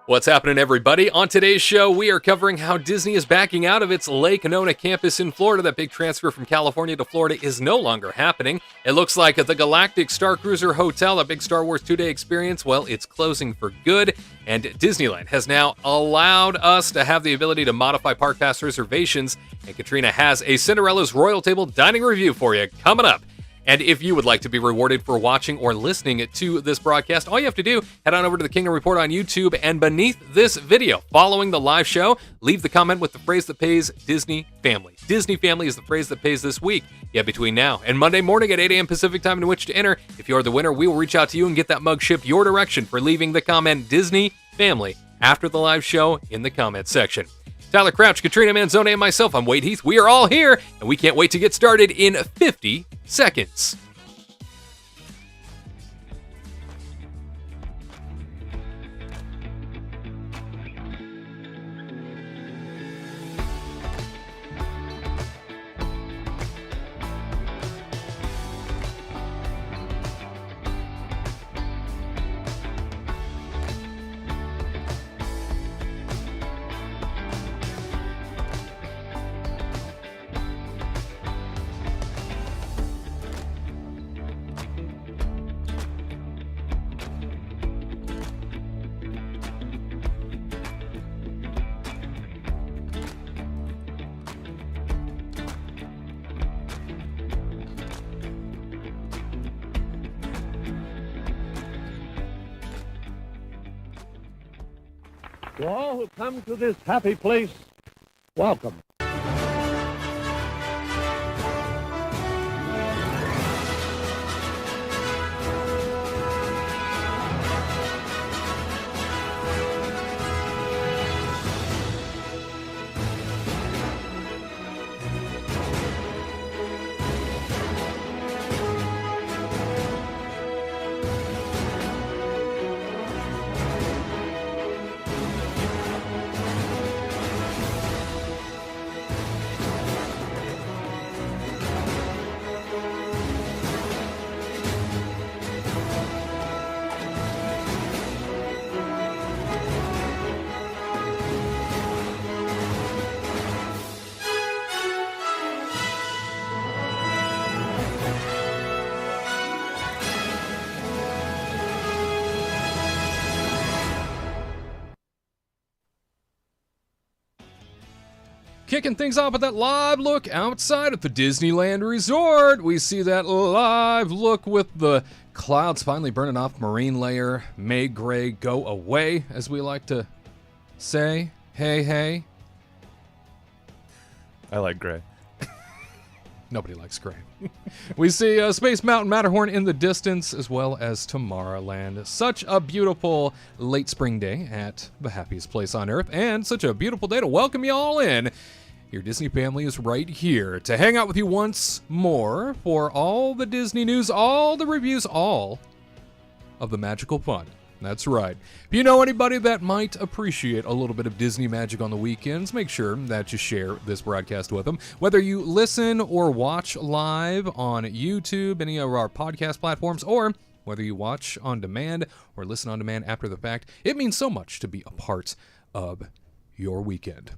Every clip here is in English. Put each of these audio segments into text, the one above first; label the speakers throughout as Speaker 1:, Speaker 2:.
Speaker 1: What's happening, everybody? On today's show, we are covering how Disney is backing out of its Lake Nona campus in Florida. That big transfer from California to Florida is no longer happening. It looks like the Galactic Star Cruiser Hotel, a big Star Wars two-day experience, well, it's closing for good. And Disneyland has now allowed us to have the ability to modify park pass reservations. And Katrina has a Cinderella's Royal Table dining review for you coming up. And if you would like to be rewarded for watching or listening to this broadcast, all you have to do, head on over to the Kingdom Report on YouTube, and beneath this video, following the live show, leave the comment with the phrase that pays Disney Family. Disney Family is the phrase that pays this week. Yeah, between now and Monday morning at 8 a.m. Pacific time in which to enter. If you're the winner, we will reach out to you and get that mug shipped your direction for leaving the comment Disney Family after the live show in the comment section. Tyler Crouch, Katrina Manzone, and myself, I'm Wade Heath. We are all here, and we can't wait to get started in 50 seconds.
Speaker 2: To all who come to this happy place, welcome.
Speaker 1: Kicking things off with that live look outside at the Disneyland Resort. We see that live look with the clouds finally burning off marine layer. May gray go away, as we like to say. Hey, hey.
Speaker 3: I like gray.
Speaker 1: Nobody likes gray. We see Space Mountain Matterhorn in the distance, as well as Tomorrowland. Such a beautiful late spring day at the happiest place on earth, and such a beautiful day to welcome you all in. Your Disney family is right here to hang out with you once more for all the Disney news, all the reviews, all of the magical fun. That's right. If you know anybody that might appreciate a little bit of Disney magic on the weekends, make sure that you share this broadcast with them. Whether you listen or watch live on YouTube, any of our podcast platforms, or whether you watch on demand or listen on demand after the fact, it means so much to be a part of your weekend.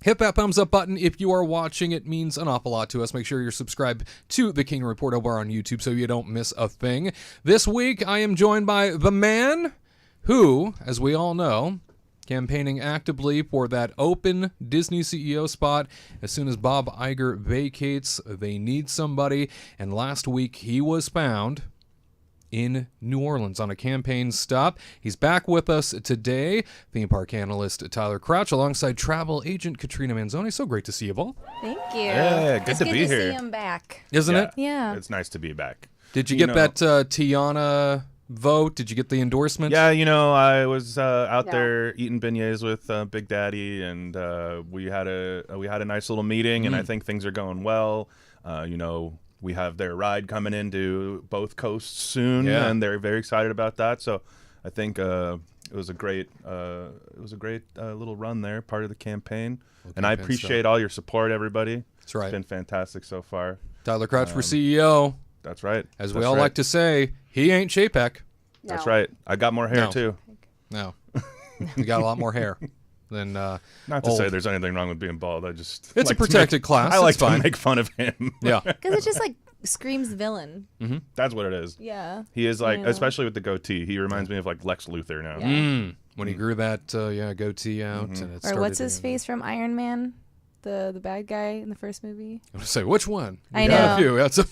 Speaker 1: Hit that thumbs up button if you are watching. It means an awful lot to us. Make sure you're subscribed to the Kingdom Report over on YouTube so you don't miss a thing. This week, I am joined by the man who, as we all know, campaigning actively for that open Disney CEO spot. As soon as Bob Iger vacates, they need somebody. And last week, he was found in New Orleans on a campaign stop. He's back with us today, theme park analyst Tyler Crouch, alongside travel agent Katrina Manzone. So great to see you both.
Speaker 4: Thank you.
Speaker 3: Yeah, good
Speaker 4: it's
Speaker 3: to
Speaker 4: good
Speaker 3: be
Speaker 4: to
Speaker 3: here.
Speaker 4: see him back.
Speaker 1: Isn't it?
Speaker 4: Yeah.
Speaker 3: It's nice to be back.
Speaker 1: Did you get that Tiana vote? Did you get the endorsement?
Speaker 3: Yeah, I was out there eating beignets with Big Daddy, and we had a nice little meeting, and I think things are going well. We have their ride coming into both coasts soon, and they're very excited about that. So I think it was a great little run there, part of the campaign. And I appreciate all your support, everybody.
Speaker 1: That's right.
Speaker 3: It's been fantastic so far.
Speaker 1: Tyler Crouch for CEO.
Speaker 3: That's right.
Speaker 1: As we all like to say, he ain't Chapek.
Speaker 3: That's right. I got more hair too.
Speaker 1: No. You got a lot more hair than
Speaker 3: Not to
Speaker 1: old.
Speaker 3: say there's anything wrong with being bald.
Speaker 1: It's
Speaker 3: like
Speaker 1: a protected class.
Speaker 3: I like
Speaker 1: It's fine.
Speaker 3: to make fun of him.
Speaker 1: Yeah.
Speaker 4: Because it just like screams villain.
Speaker 3: That's what it is.
Speaker 4: Yeah.
Speaker 3: He is like,
Speaker 4: Yeah.
Speaker 3: especially with the goatee, he reminds me of like Lex Luthor now.
Speaker 4: Yeah.
Speaker 1: When he grew that goatee out, and it started
Speaker 4: Or what's his
Speaker 1: to-
Speaker 4: face from Iron Man? The bad guy in the first movie.
Speaker 1: I'm gonna say which one?
Speaker 4: I
Speaker 1: We got
Speaker 4: know.
Speaker 1: a few. That's
Speaker 4: The,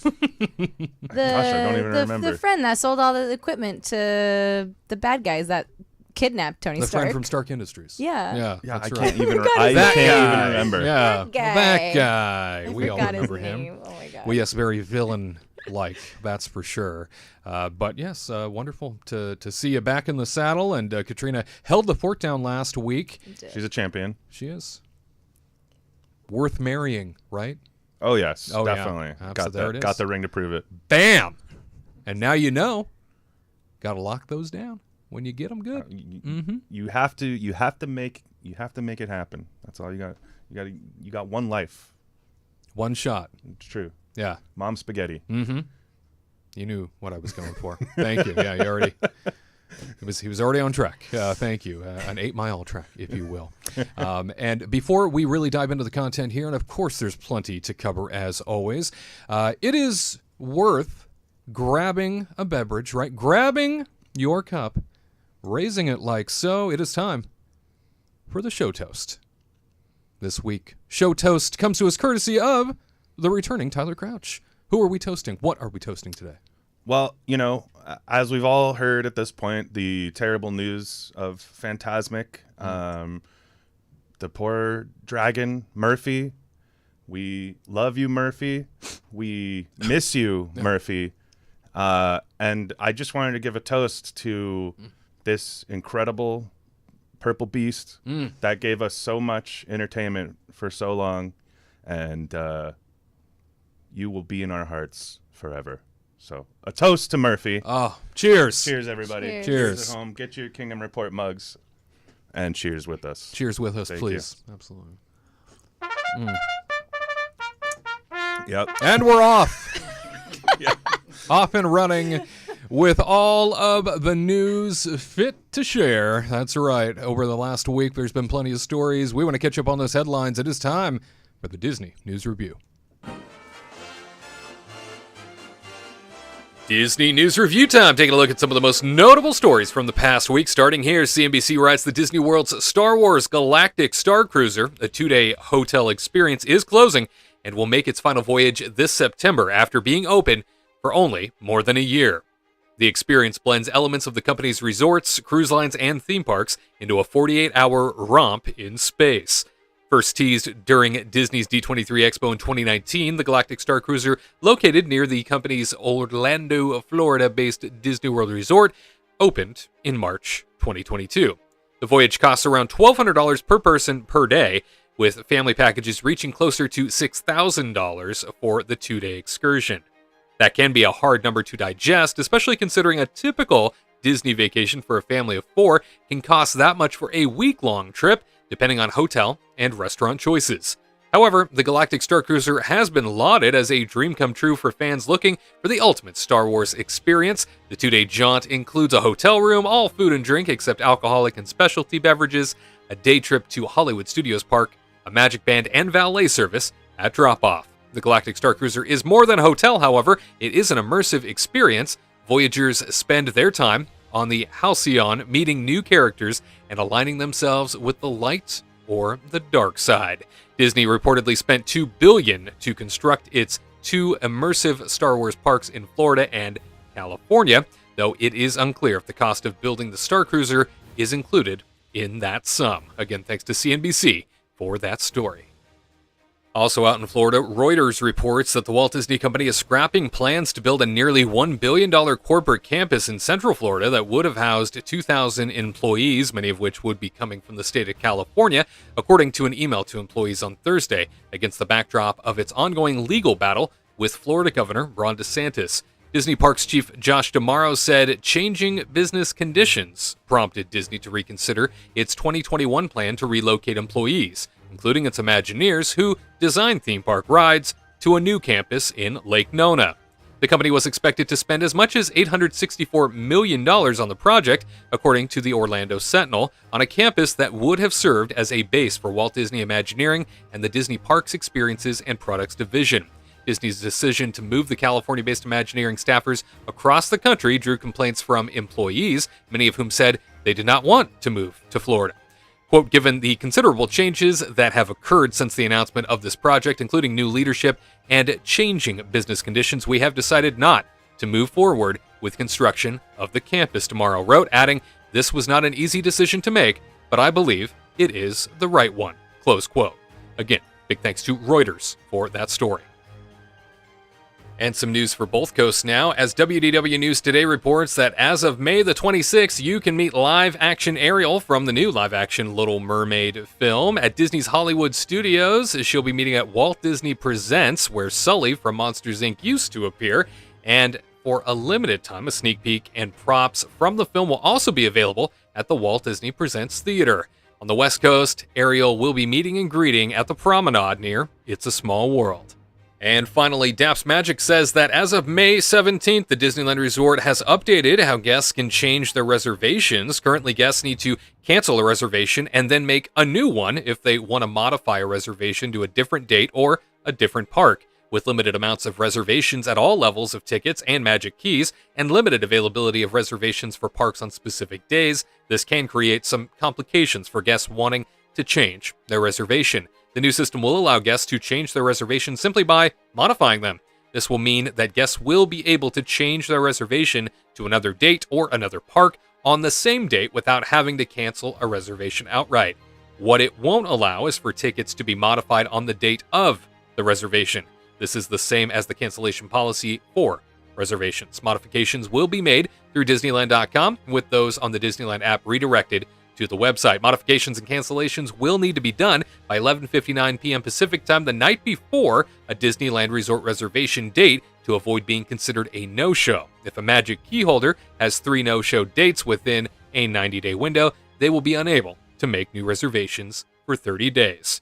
Speaker 3: Gosh, I don't even remember.
Speaker 4: The friend that sold all the equipment to the bad guys that kidnapped Tony
Speaker 1: the
Speaker 4: Stark.
Speaker 1: friend from Stark Industries.
Speaker 4: Yeah.
Speaker 1: Yeah,
Speaker 3: Yeah,
Speaker 1: that's
Speaker 3: I
Speaker 1: right.
Speaker 3: can't even.
Speaker 4: forgot
Speaker 3: I
Speaker 4: his
Speaker 3: can't
Speaker 4: name.
Speaker 3: even remember.
Speaker 1: Yeah,
Speaker 4: That guy.
Speaker 1: that guy.
Speaker 4: I
Speaker 1: We all
Speaker 4: forgot his
Speaker 1: remember him.
Speaker 4: name. Oh my god.
Speaker 1: Well, yes, very villain-like, that's for sure. But yes, wonderful to see you back in the saddle. And Katrina held the fort down last week.
Speaker 3: She's a champion.
Speaker 1: She is worth marrying, right?
Speaker 3: Oh yes,
Speaker 1: Oh, yeah.
Speaker 3: definitely.
Speaker 1: So there it is.
Speaker 3: Got the ring to prove it.
Speaker 1: Bam! And now you know. Got to lock those down when you get them good.
Speaker 3: You have to make it happen. That's all you got. You got one life.
Speaker 1: One shot.
Speaker 3: It's true.
Speaker 1: Yeah.
Speaker 3: Mom spaghetti.
Speaker 1: You knew what I was going for. Thank you. Yeah, you already. He was already on track. Thank you. An 8-mile track, if you will. And before we really dive into the content here, and of course there's plenty to cover as always, it is worth grabbing a beverage, right? Grabbing your cup, raising it like so. It is time for the show toast. This week, show toast comes to us courtesy of the returning Tyler Crouch. Who are we toasting? What are we toasting today?
Speaker 3: Well, as we've all heard at this point, the terrible news of Fantasmic, the poor dragon, Murphy. We love you, Murphy. We miss you, Murphy. And I just wanted to give a toast to this incredible purple beast that gave us so much entertainment for so long. And you will be in our hearts forever. So a toast to Murphy.
Speaker 1: Oh, cheers.
Speaker 3: Cheers, everybody.
Speaker 4: Cheers.
Speaker 3: At home. Get your Kingdom Report mugs and cheers with us.
Speaker 1: Cheers with us,
Speaker 3: Thank
Speaker 1: please. Absolutely.
Speaker 3: Yep.
Speaker 1: And we're off. Off and running with all of the news fit to share. That's right. Over the last week, there's been plenty of stories. We want to catch up on those headlines. It is time for the Disney News Review. Disney News Review time. Taking a look at some of the most notable stories from the past week. Starting here, CNBC writes that Disney World's Star Wars Galactic Star Cruiser, a 2-day hotel experience, is closing and will make its final voyage this September after being open for only more than a year. The experience blends elements of the company's resorts, cruise lines, and theme parks into a 48-hour romp in space. First teased during Disney's D23 Expo in 2019, the Galactic Star Cruiser, located near the company's Orlando, Florida-based Disney World Resort, opened in March 2022. The voyage costs around $1,200 per person per day, with family packages reaching closer to $6,000 for the 2-day excursion. That can be a hard number to digest, especially considering a typical Disney vacation for a family of 4 can cost that much for a week-long trip, depending on hotel and restaurant choices. However, the Galactic Star Cruiser has been lauded as a dream come true for fans looking for the ultimate Star Wars experience. The 2-day jaunt includes a hotel room, all food and drink except alcoholic and specialty beverages, a day trip to Hollywood Studios Park, a magic band, and valet service at drop-off. The Galactic Star Cruiser is more than a hotel, however. It is an immersive experience. Voyagers spend their time on the Halcyon, meeting new characters and aligning themselves with the light or the dark side. Disney reportedly spent $2 billion to construct its 2 immersive Star Wars parks in Florida and California, though it is unclear if the cost of building the Star Cruiser is included in that sum. Again, thanks to CNBC for that story. Also out in Florida, Reuters reports that the Walt Disney Company is scrapping plans to build a nearly $1 billion corporate campus in Central Florida that would have housed 2,000 employees, many of which would be coming from the state of California, according to an email to employees on Thursday, against the backdrop of its ongoing legal battle with Florida Governor Ron DeSantis. Disney Parks chief Josh D'Amaro said changing business conditions prompted Disney to reconsider its 2021 plan to relocate employees, including its Imagineers, who designed theme park rides, to a new campus in Lake Nona. The company was expected to spend as much as $864 million on the project, according to the Orlando Sentinel, on a campus that would have served as a base for Walt Disney Imagineering and the Disney Parks Experiences and Products Division. Disney's decision to move the California-based Imagineering staffers across the country drew complaints from employees, many of whom said they did not want to move to Florida. Quote, given the considerable changes that have occurred since the announcement of this project, including new leadership and changing business conditions, we have decided not to move forward with construction of the campus, Tomorrow wrote, adding, this was not an easy decision to make, but I believe it is the right one, close quote. Again, big thanks to Reuters for that story. And some news for both coasts now, as WDW News Today reports that as of May the 26th, you can meet live-action Ariel from the new live-action Little Mermaid film at Disney's Hollywood Studios. She'll be meeting at Walt Disney Presents, where Sully from Monsters, Inc. used to appear. And for a limited time, a sneak peek and props from the film will also be available at the Walt Disney Presents Theater. On the West Coast, Ariel will be meeting and greeting at the Promenade near It's a Small World. And finally, Daps Magic says that as of May 17th, the Disneyland Resort has updated how guests can change their reservations. Currently, guests need to cancel a reservation and then make a new one if they want to modify a reservation to a different date or a different park. With limited amounts of reservations at all levels of tickets and Magic Keys, and limited availability of reservations for parks on specific days, this can create some complications for guests wanting to change their reservation. The new system will allow guests to change their reservations simply by modifying them. This will mean that guests will be able to change their reservation to another date or another park on the same date without having to cancel a reservation outright. What it won't allow is for tickets to be modified on the date of the reservation. This is the same as the cancellation policy for reservations. Modifications will be made through Disneyland.com, with those on the Disneyland app redirected to the website. Modifications and cancellations will need to be done by 11:59 p.m. Pacific time the night before a Disneyland Resort reservation date to avoid being considered a no-show. If a Magic Key holder has 3 no-show dates within a 90-day window, they will be unable to make new reservations for 30 days.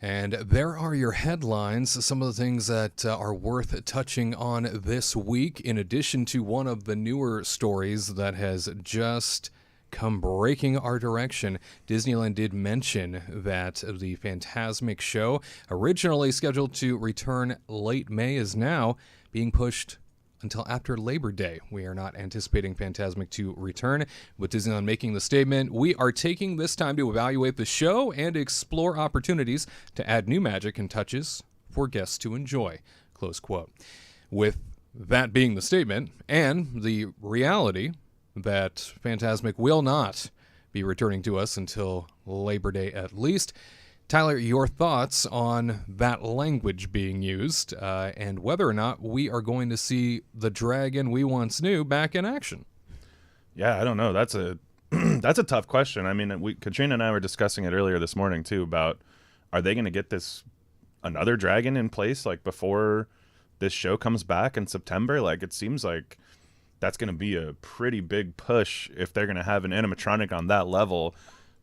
Speaker 1: And there are your headlines, some of the things that are worth touching on this week, in addition to one of the newer stories that has just come breaking our direction. Disneyland did mention that the Fantasmic show, originally scheduled to return late May, is now being pushed until after Labor Day. We are not anticipating Fantasmic to return, with Disneyland making the statement, we are taking this time to evaluate the show and explore opportunities to add new magic and touches for guests to enjoy, close quote. With that being the statement, and the reality that Fantasmic will not be returning to us until Labor Day at least, Tyler, your thoughts on that language being used and whether or not we are going to see the dragon we once knew back in action?
Speaker 3: Yeah, I don't know. That's a that's a tough question. I mean, Katrina and I were discussing it earlier this morning too about, are they going to get this another dragon in place like before this show comes back in September? Like, it seems like that's going to be a pretty big push if they're going to have an animatronic on that level,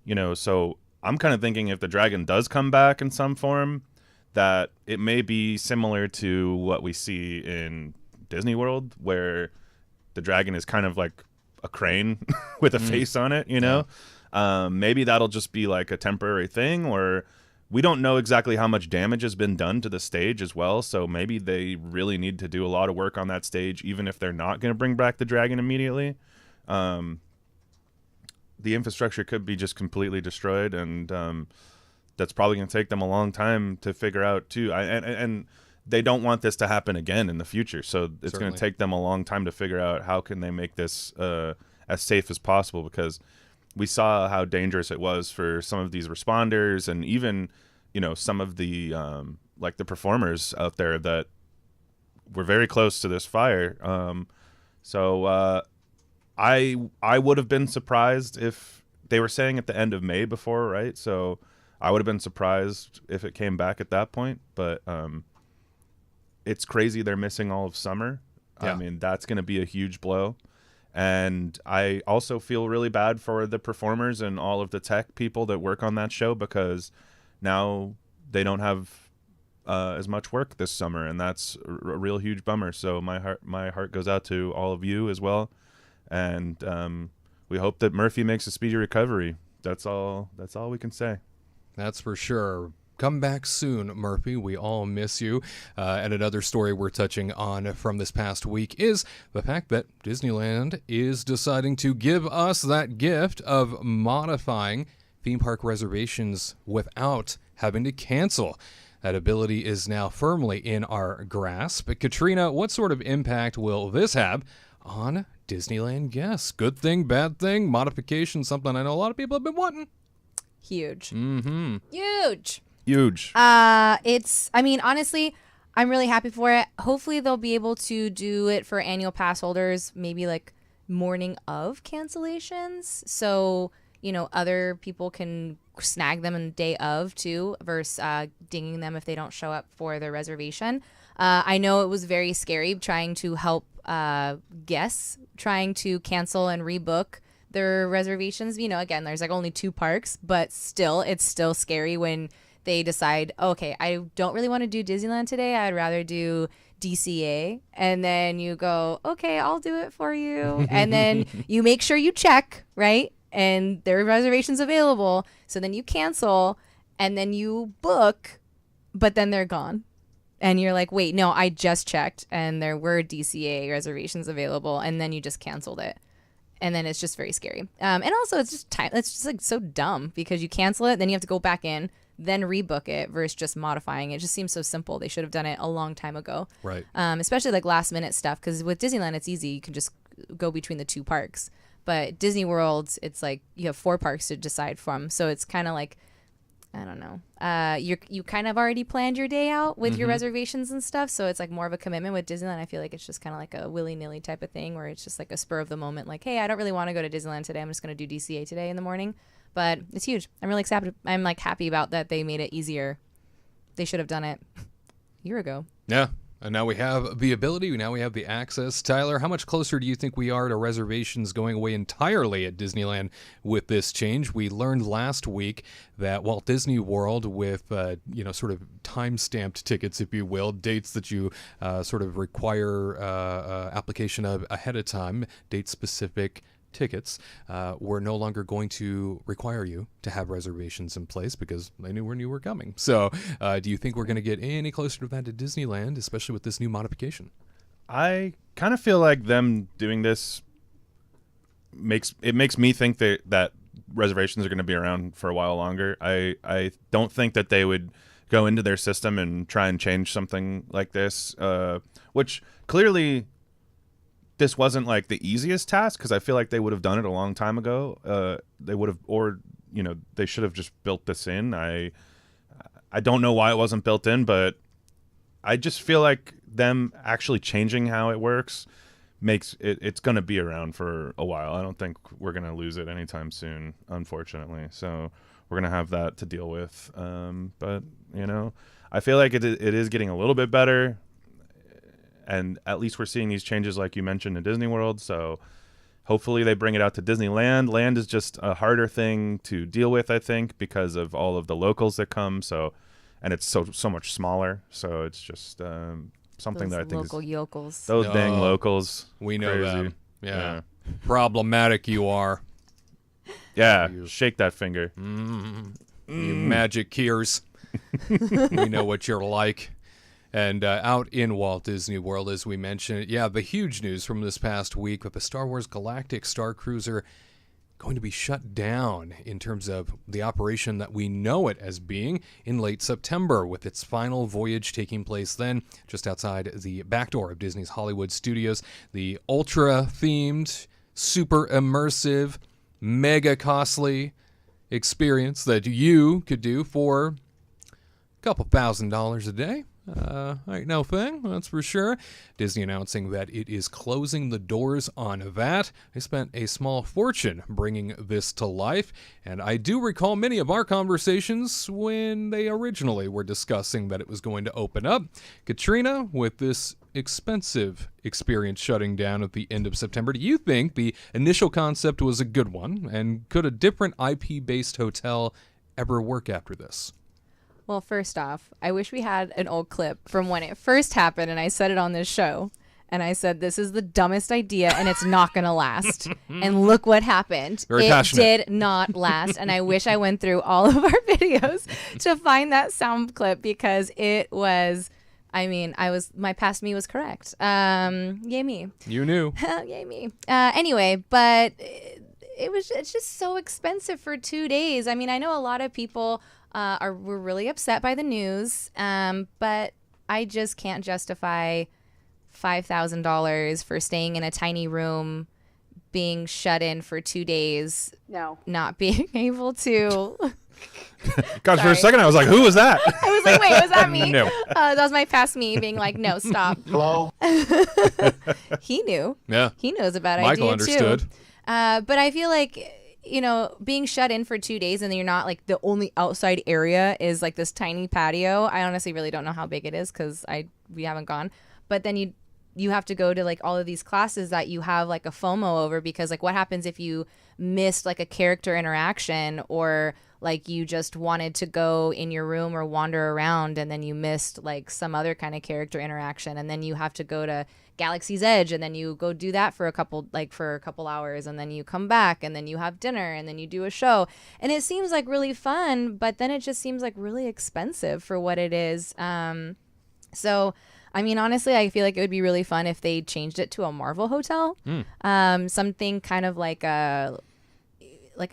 Speaker 3: you know. So I'm kind of thinking if the dragon does come back in some form, that it may be similar to what we see in Disney World, where the dragon is kind of like a crane with a face on it, you know? Maybe that'll just be like a temporary thing, or we don't know exactly how much damage has been done to the stage as well. So maybe they really need to do a lot of work on that stage, even if they're not going to bring back the dragon immediately. The infrastructure could be just completely destroyed, and that's probably going to take them a long time to figure out too. And they don't want this to happen again in the future, so it's going to take them a long time to figure out how can they make this as safe as possible, because we saw how dangerous it was for some of these responders, and even, you know, some of the like the performers out there that were very close to this fire. I would have been surprised if they were saying at the end of May before, right? So I would have been surprised if it came back at that point. But it's crazy they're missing all of summer. Yeah. I mean, that's going to be a huge blow. And I also feel really bad for the performers and all of the tech people that work on that show, because now they don't have as much work this summer, and that's a real huge bummer. So my heart goes out to all of you as well, and we hope that Murphy makes a speedy recovery. That's all we can say.
Speaker 1: That's for sure. Come back soon, Murphy. We all miss you. And another story we're touching on from this past week is the fact that Disneyland is deciding to give us that gift of modifying theme park reservations without having to cancel. That ability is now firmly in our grasp. Katrina, what sort of impact will this have on Disneyland guests? Good thing, bad thing, modification, something I know a lot of people have been wanting.
Speaker 4: Huge.
Speaker 1: Mm-hmm.
Speaker 4: Huge. Honestly, I'm really happy for it. Hopefully they'll be able to do it for annual pass holders, maybe like morning of cancellations. So, other people can snag them in the day of too, versus dinging them if they don't show up for their reservation. I know it was very scary trying to help guests trying to cancel and rebook their reservations. Again, there's like only 2 parks, but still, it's still scary when they decide, okay, I don't really want to do Disneyland today. I'd rather do DCA. And then you go, okay, I'll do it for you. And then you make sure you check, right? And there are reservations available. So then you cancel and then you book, but then they're gone. And you're like, wait, no, I just checked and there were DCA reservations available. And then you just canceled it. And then it's just very scary. And also it's just time. It's just like so dumb because you cancel it, then you have to go back in, then rebook it versus just modifying it. It just seems so simple. They should have done it a long time ago.
Speaker 1: Right.
Speaker 4: Especially like last minute stuff, because with Disneyland it's easy. You can just go between the 2 parks. But Disney World, it's like you have 4 parks to decide from. So it's kind of like, I don't know. You kind of already planned your day out with your reservations and stuff. So it's like more of a commitment. With Disneyland, I feel like it's just kind of like a willy-nilly type of thing where it's just like a spur of the moment. Like, hey, I don't really want to go to Disneyland today. I'm just going to do DCA today in the morning. But it's huge. I'm really excited. I'm like happy about that they made it easier. They should have done it a year ago.
Speaker 1: Yeah. And now we have the ability. Now we have the access. Tyler, how much closer do you think we are to reservations going away entirely at Disneyland with this change? We learned last week that Walt Disney World with, sort of time-stamped tickets, if you will, dates that you sort of require application of ahead of time, date-specific tickets, were no longer going to require you to have reservations in place because they knew when you were coming. So do you think we're going to get any closer to that at Disneyland, especially with this new modification?
Speaker 3: I kind of feel like them doing this makes me think that reservations are going to be around for a while longer. I don't think that they would go into their system and try and change something like this, which clearly this wasn't like the easiest task, because I feel like they would have done it a long time ago. They would have, or they should have just built this in. I don't know why it wasn't built in, but I just feel like them actually changing how it works makes it's going to be around for a while. I don't think we're going to lose it anytime soon, unfortunately. So we're going to have that to deal with. But I feel like it is getting a little bit better. And at least we're seeing these changes like you mentioned in Disney World. So hopefully they bring it out to Disneyland. Land is just a harder thing to deal with, I think, because of all of the locals that come. So, and it's so much smaller. So it's just something that I think
Speaker 4: local yokels.
Speaker 3: Those dang locals.
Speaker 1: We know
Speaker 3: crazy.
Speaker 1: them. Yeah. Problematic you are.
Speaker 3: Yeah. Shake that finger.
Speaker 1: You magic keers. We know what you're like. And out in Walt Disney World, as we mentioned, the huge news from this past week with the Star Wars Galactic Star Cruiser going to be shut down in terms of the operation that we know it as being in late September, with its final voyage taking place then just outside the back door of Disney's Hollywood Studios. The ultra-themed, super immersive, mega costly experience that you could do for a couple $1,000s a day. Ain't no thing, that's for sure. Disney announcing that it is closing the doors on that. They spent a small fortune bringing this to life, and I do recall many of our conversations when they originally were discussing that it was going to open up. Katrina, with this expensive experience shutting down at the end of September, do you think the initial concept was a good one, and could a different IP-based hotel ever work after this?
Speaker 4: Well, first off, I wish we had an old clip from when it first happened, and I said it on this show. And I said, this is the dumbest idea, and it's not going to last. And look what happened.
Speaker 1: Very
Speaker 4: it
Speaker 1: passionate.
Speaker 4: did not last. And I wish I went through all of our videos to find that sound clip because it was, my past me was correct. Yay me.
Speaker 1: You knew.
Speaker 4: Yay me. Anyway, but it's just so expensive for 2 days. I mean, I know a lot of people were really upset by the news, but I just can't justify $5,000 for staying in a tiny room, being shut in for 2 days, not being able to.
Speaker 3: Gosh, for a second I was like, who was that?
Speaker 4: I was like, wait, was that me?
Speaker 3: No.
Speaker 4: That was my past me being like, no, stop.
Speaker 2: Hello?
Speaker 4: He knew.
Speaker 1: Yeah.
Speaker 4: He knows about
Speaker 1: Michael
Speaker 4: idea
Speaker 1: understood.
Speaker 4: too. But I feel like, being shut in for 2 days and then you're not like the only outside area is like this tiny patio. I honestly really don't know how big it is because we haven't gone. But then you have to go to like all of these classes that you have like a FOMO over because like what happens if you missed like a character interaction or like you just wanted to go in your room or wander around and then you missed like some other kind of character interaction and then you have to go to Galaxy's Edge and then you go do that for a couple hours and then you come back and then you have dinner and then you do a show and it seems like really fun but then it just seems like really expensive for what it is. So I mean, honestly, I feel like it would be really fun if they changed it to a Marvel hotel. Something kind of like a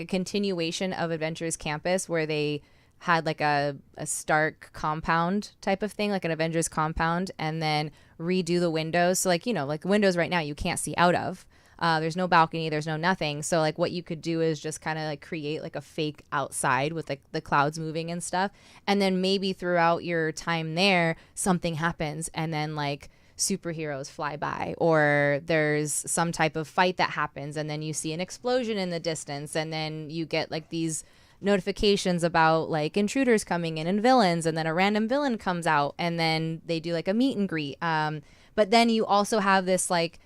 Speaker 4: continuation of Adventures Campus where they had like a Stark compound type of thing, like an Avengers compound, and then redo the windows. So like, like windows right now you can't see out of. There's no balcony, there's no nothing. So like what you could do is just kind of like create like a fake outside with like the clouds moving and stuff. And then maybe throughout your time there, something happens and then like superheroes fly by or there's some type of fight that happens and then you see an explosion in the distance and then you get like these notifications about like intruders coming in and villains and then a random villain comes out and then they do like a meet and greet. But then you also have this like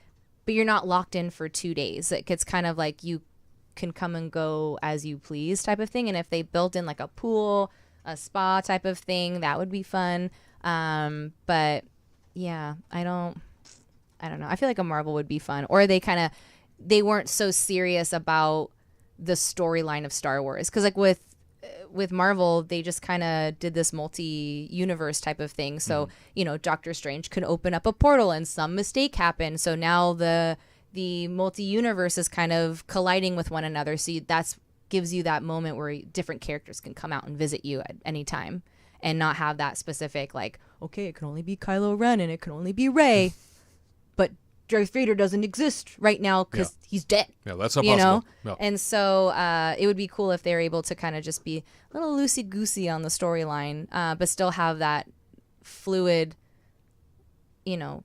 Speaker 4: but you're not locked in for 2 days. It's kind of like you can come and go as you please type of thing. And if they built in like a pool, a spa type of thing, that would be fun. But yeah, I don't know. I feel like a Marvel would be fun. Or they weren't so serious about the storyline of Star Wars. Because like with Marvel, they just kind of did this multi-universe type of thing. So, Doctor Strange can open up a portal and some mistake happened. So now the multi-universe is kind of colliding with one another. So that's gives you that moment where different characters can come out and visit you at any time and not have that specific like, okay, it can only be Kylo Ren and it can only be Rey. But Darth Vader doesn't exist right now because he's dead.
Speaker 1: Yeah, that's not possible. No.
Speaker 4: And so it would be cool if they're able to kind of just be a little loosey-goosey on the storyline, but still have that fluid, what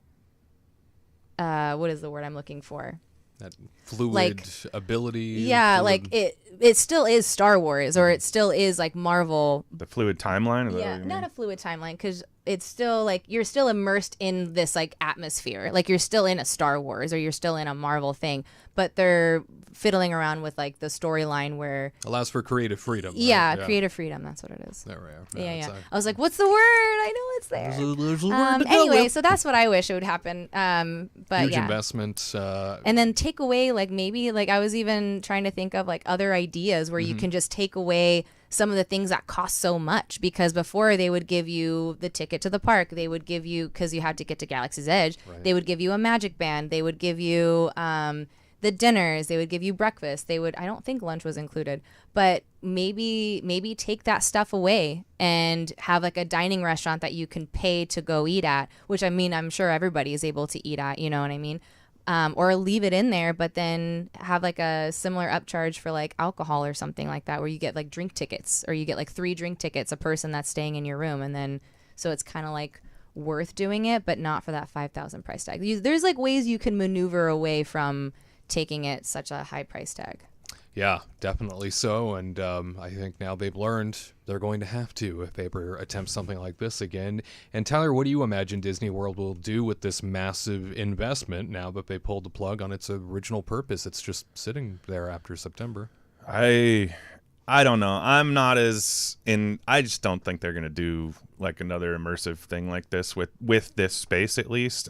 Speaker 4: is the word I'm looking for?
Speaker 1: That fluid ability.
Speaker 4: Yeah,
Speaker 1: fluid.
Speaker 4: like it still is Star Wars or it still is like Marvel.
Speaker 3: The fluid timeline? Is that
Speaker 4: Yeah,
Speaker 3: what you
Speaker 4: not
Speaker 3: mean?
Speaker 4: a fluid timeline because it's still like you're still immersed in this like atmosphere. Like you're still in a Star Wars or you're still in a Marvel thing, but they're fiddling around with like the storyline where
Speaker 1: allows for creative freedom. Right?
Speaker 4: Yeah, creative freedom. That's what it is.
Speaker 1: There we are.
Speaker 4: Yeah. I was like, what's the word? I know it's there.
Speaker 1: There's a word to go
Speaker 4: Anyway,
Speaker 1: with.
Speaker 4: so that's what I wish would happen. But
Speaker 1: Huge
Speaker 4: yeah.
Speaker 1: investment.
Speaker 4: And then take away like maybe like I was even trying to think of like other ideas where you can just take away some of the things that cost so much because before they would give you the ticket to the park, they would give you because you had to get to Galaxy's Edge, they would give you a magic band, they would give you the dinners, they would give you breakfast, I don't think lunch was included, but maybe take that stuff away and have like a dining restaurant that you can pay to go eat at, which I mean I'm sure everybody is able to eat at, you know what I mean? Or leave it in there, but then have like a similar upcharge for like alcohol or something like that, where you get like drink tickets or you get like 3 drink tickets a person that's staying in your room. And then, so it's kind of like worth doing it, but not for that 5,000 price tag. There's like ways you can maneuver away from taking it such a high price tag.
Speaker 1: Yeah, definitely so. And I think now they've learned they're going to have to if they ever attempt something like this again. And Tyler, what do you imagine Disney World will do with this massive investment now that they pulled the plug on its original purpose? It's just sitting there after September.
Speaker 3: I I don't know. I'm not as in. I just don't think they're gonna do like another immersive thing like this with this space. At least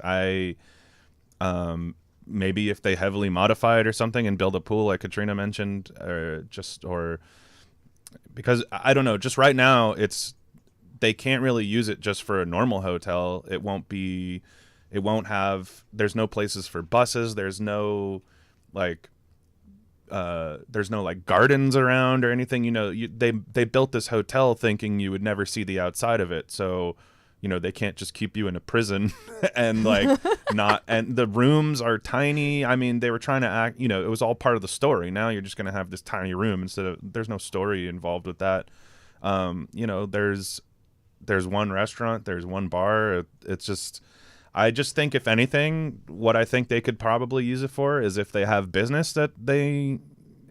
Speaker 3: maybe if they heavily modify it or something and build a pool like Katrina mentioned, or because I don't know. Just right now, they can't really use it just for a normal hotel. It won't have. There's no places for buses. There's no like gardens around or anything. They built this hotel thinking you would never see the outside of it, so they can't just keep you in a prison and like not. And the rooms are tiny. I mean, they were trying to act. It was all part of the story. Now you're just gonna have this tiny room instead of. There's no story involved with that. There's one restaurant. There's one bar. It's just. I just think, if anything, what I think they could probably use it for is if they have business that they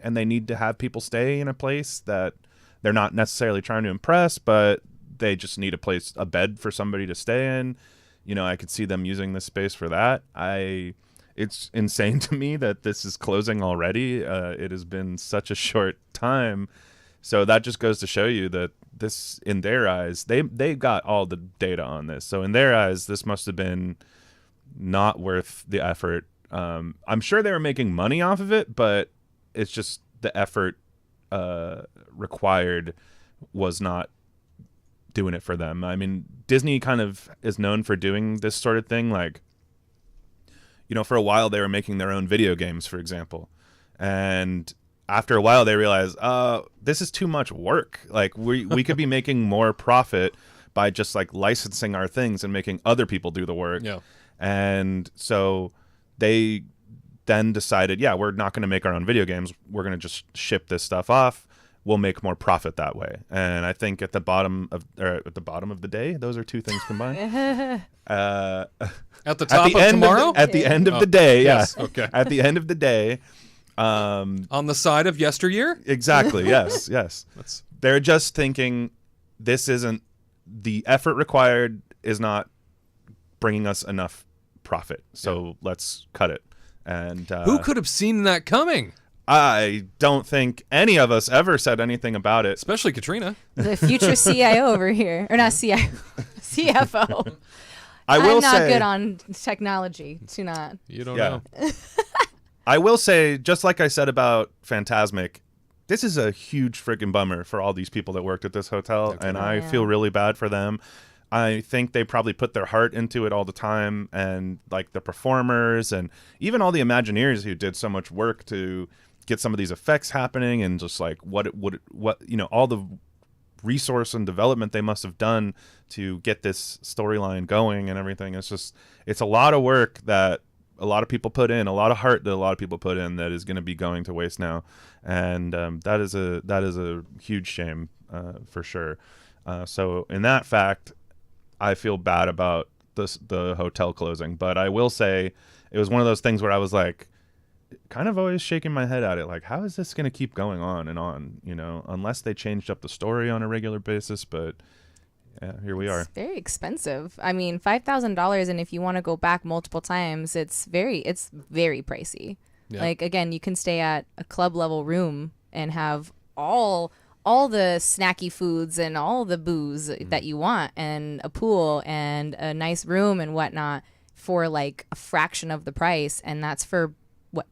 Speaker 3: need to have people stay in a place that they're not necessarily trying to impress, but they just need a bed for somebody to stay in. I could see them using this space for that. It's insane to me that this is closing already. It has been such a short time. So that just goes to show you that this, in their eyes, they got all the data on this. So in their eyes, this must have been not worth the effort. I'm sure they were making money off of it, but it's just the effort required was not doing it for them. I mean, Disney kind of is known for doing this sort of thing. Like, for a while they were making their own video games, for example. And after a while they realized, this is too much work. Like we could be making more profit by just like licensing our things and making other people do the work.
Speaker 1: Yeah.
Speaker 3: And so they then decided, we're not going to make our own video games. We're going to just ship this stuff off. We'll make more profit that way. And I think at the bottom of the day, those are two things combined.
Speaker 1: At the top of tomorrow?
Speaker 3: At the end of the day,
Speaker 1: yes. Okay.
Speaker 3: At the end of the day.
Speaker 1: On the side of yesteryear?
Speaker 3: Exactly. Yes. They're just thinking this isn't the effort required is not bringing us enough profit. So let's cut it. And
Speaker 1: who could have seen that coming?
Speaker 3: I don't think any of us ever said anything about it.
Speaker 1: Especially Katrina.
Speaker 4: The future CIO over here. Or not CIO. CFO.
Speaker 3: I'm
Speaker 4: not good on technology.
Speaker 1: You don't know.
Speaker 3: I will say, just like I said about Fantasmic, this is a huge freaking bummer for all these people that worked at this hotel, and I feel really bad for them. I think they probably put their heart into it all the time, and like the performers and even all the Imagineers who did so much work to get some of these effects happening, and just like what all the resource and development they must have done to get this storyline going and everything. It's a lot of work that a lot of people put in, a lot of heart that a lot of people put in that is going to be going to waste now, and that is a huge shame for sure. So in that fact, I feel bad about the hotel closing, but I will say it was one of those things where I was like, kind of always shaking my head at it, like, how is this going to keep going on and on? Unless they changed up the story on a regular basis, but. Yeah, here we are.
Speaker 4: It's very expensive. I mean, $5,000, and if you want to go back multiple times, it's very pricey. Yeah. Like, again, you can stay at a club level room and have all the snacky foods and all the booze that you want, and a pool and a nice room and whatnot for like a fraction of the price, and that's for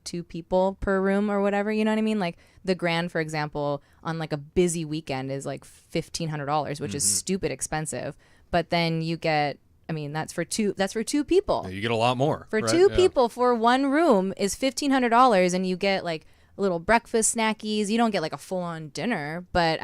Speaker 4: 2 people per room or whatever, you know what I mean? Like the Grand, for example, on like a busy weekend is like $1,500, which is stupid expensive. But then you get, that's for two people.
Speaker 1: Yeah, you get a lot more.
Speaker 4: For two people for one room is $1,500, and you get like a little breakfast snackies. You don't get like a full on dinner, but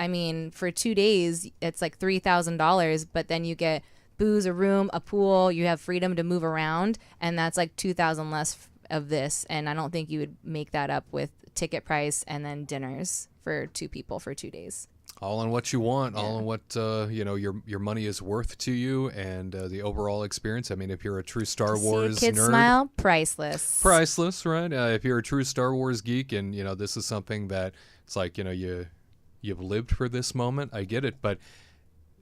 Speaker 4: for 2 days it's like $3,000, but then you get booze, a room, a pool, you have freedom to move around, and that's like $2,000 less of this. And I don't think you would make that up with ticket price and then dinners for 2 people for 2 days.
Speaker 1: All on what you want, all on what your money is worth to you, and the overall experience. I mean, if you're a true Star Wars
Speaker 4: kids
Speaker 1: nerd,
Speaker 4: smile, priceless,
Speaker 1: right? If you're a true Star Wars geek, and this is something that it's like you've lived for this moment. I get it, but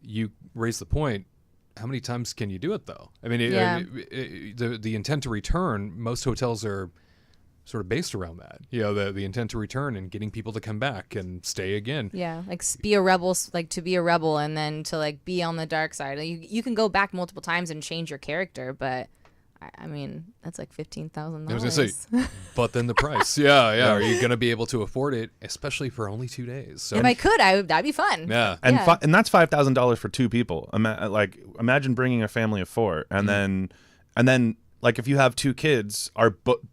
Speaker 1: you raise the point. How many times can you do it, though? I mean, the intent to return, most hotels are sort of based around that. The intent to return and getting people to come back and stay again.
Speaker 4: Yeah, like be a rebel, like to be a rebel and then to like be on the dark side. You can go back multiple times and change your character, but I mean, that's like $15,000.
Speaker 1: I was gonna say, but then the price. Yeah. Are you gonna be able to afford it, especially for only 2 days? So,
Speaker 4: if I could, that'd be fun.
Speaker 1: yeah.
Speaker 3: And and that's $5,000 for 2 people. Imagine bringing a family of 4, and then like if you have 2 kids,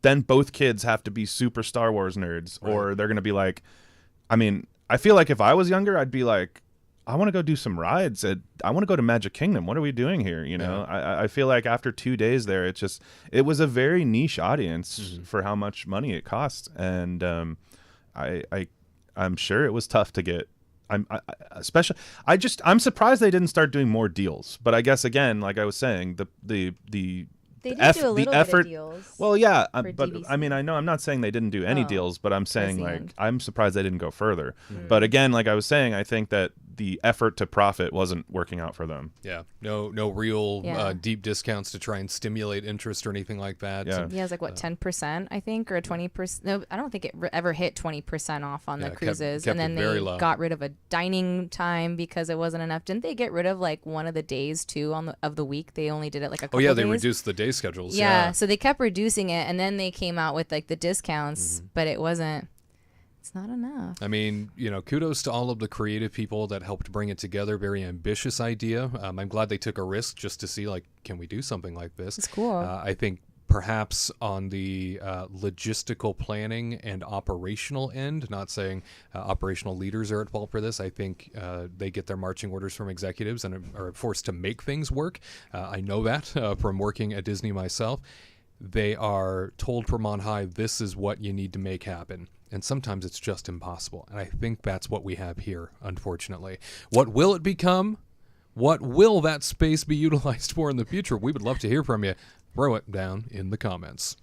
Speaker 3: then both kids have to be super Star Wars nerds, or they're gonna be like, I mean, I feel like if I was younger, I'd be like, I want to go do some rides. I want to go to Magic Kingdom. What are we doing here? You know, I feel like after 2 days there, it was a very niche audience for how much money it cost, and I'm sure it was tough to get. I'm surprised they didn't start doing more deals. But I guess again, like I was saying, they did
Speaker 4: do a little bit of deals.
Speaker 3: Well, yeah, but
Speaker 4: DVC.
Speaker 3: I mean, I know I'm not saying they didn't do any deals, but I'm saying
Speaker 4: the
Speaker 3: like
Speaker 4: end.
Speaker 3: I'm surprised they didn't go further. But again, like I was saying, I think that the effort to profit wasn't working out for them.
Speaker 1: Yeah, no real
Speaker 4: Yeah.
Speaker 1: deep discounts to try and stimulate interest or anything like that.
Speaker 3: Yeah.
Speaker 4: He has like 10%, I think, or 20%. No, I don't think it ever hit 20% off on the
Speaker 1: kept
Speaker 4: cruises.
Speaker 1: it
Speaker 4: And then
Speaker 1: very
Speaker 4: they
Speaker 1: low.
Speaker 4: got rid of a dining time because it wasn't enough. Didn't they get rid of like one of the days too of the week? They only did it like a couple
Speaker 1: Oh yeah, they
Speaker 4: days.
Speaker 1: reduced the day schedules.
Speaker 4: Yeah, so they kept reducing it, and then they came out with like the discounts, but it wasn't. It's not enough.
Speaker 1: I mean, kudos to all of the creative people that helped bring it together. Very ambitious idea. I'm glad they took a risk just to see, like, can we do something like this?
Speaker 4: It's cool.
Speaker 1: I think perhaps on the logistical planning and operational end, not saying operational leaders are at fault for this. I think they get their marching orders from executives and are forced to make things work. I know that from working at Disney myself. They are told from on high, this is what you need to make happen. And sometimes it's just impossible. And I think that's what we have here, unfortunately. What will it become? What will that space be utilized for in the future? We would love to hear from you. Throw it down in the comments.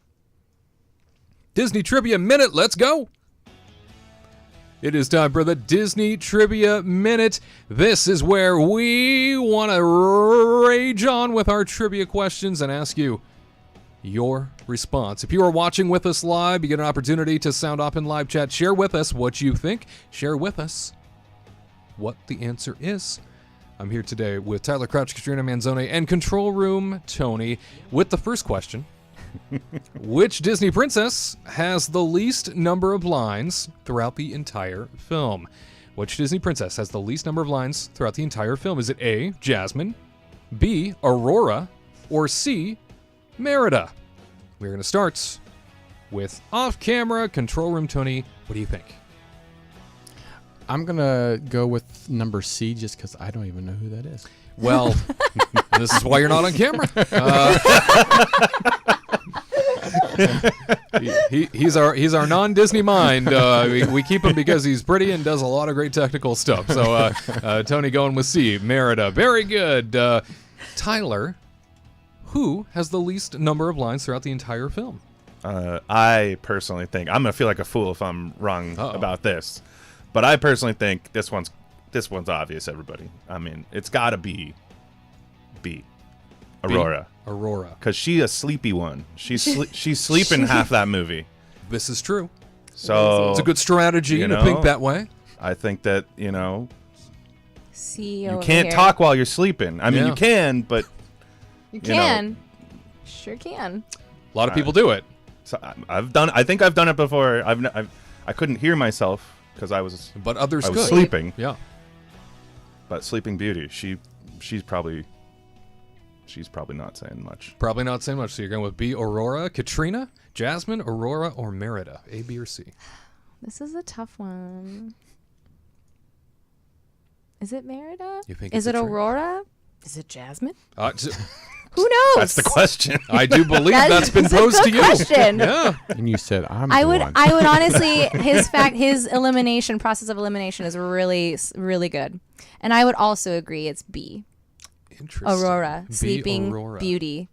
Speaker 1: Disney Trivia Minute, let's go! It is time for the Disney Trivia Minute. This is where we want to rage on with our trivia questions and ask you your response. If you are watching with us live, you get an opportunity to sound off in live chat. Share with us what you think. Share with us what the answer is. I'm here today with Tyler Crouch, Katrina Manzoni, and Control Room Tony with the first question. Which Disney princess has the least number of lines throughout the entire film? Which Disney princess has the least number of lines throughout the entire film? Is it A, Jasmine, B, Aurora, or C, Merida? We're going to start with off-camera Control Room Tony. What do you think?
Speaker 5: I'm going to go with number C just because I don't even know who that is.
Speaker 1: Well, this is why you're not on camera. He's our non-Disney mind. We keep him because he's pretty and does a lot of great technical stuff. So Tony going with C, Merida. Very good. Tyler, who has the least number of lines throughout the entire film?
Speaker 3: I personally think I'm gonna feel like a fool if I'm wrong about this, but I personally think this one's obvious. Everybody, I mean, it's got to be B, Aurora.
Speaker 1: Aurora.
Speaker 3: Because she's a sleepy one. She's sleeping half that movie.
Speaker 1: This is true.
Speaker 3: So
Speaker 1: It's a good strategy to think that way.
Speaker 3: I think that
Speaker 4: See
Speaker 3: you
Speaker 4: over
Speaker 3: can't
Speaker 4: here.
Speaker 3: talk while you're sleeping. I mean,
Speaker 1: Yeah.
Speaker 3: you can, but
Speaker 4: You
Speaker 3: know.
Speaker 4: can. Sure can.
Speaker 1: A lot of people do it.
Speaker 3: so I think I've done it before. I couldn't hear myself because I was
Speaker 1: But others
Speaker 3: I was
Speaker 1: could.
Speaker 3: sleeping.
Speaker 1: Yeah.
Speaker 3: But Sleeping Beauty, she's probably not saying much.
Speaker 1: Probably not saying much. So you're going with B, Aurora, Katrina, Jasmine, Aurora, or Merida? A, B, or C?
Speaker 4: This is a tough one. Is it Merida?
Speaker 1: You think
Speaker 4: Is
Speaker 1: it's
Speaker 4: it
Speaker 1: a trick?
Speaker 4: Aurora? Is it Jasmine?
Speaker 1: T-
Speaker 4: Who knows?
Speaker 3: That's the question.
Speaker 1: I do believe that's been
Speaker 4: That's a
Speaker 1: posed
Speaker 4: good
Speaker 1: to you.
Speaker 4: question.
Speaker 1: Yeah.
Speaker 5: And you said I'm
Speaker 4: I
Speaker 5: the
Speaker 4: would
Speaker 5: one.
Speaker 4: honestly his process of elimination is really really good. And I would also agree it's B.
Speaker 1: Interesting.
Speaker 4: Aurora,
Speaker 1: B,
Speaker 4: Sleeping
Speaker 1: Aurora.
Speaker 4: Beauty.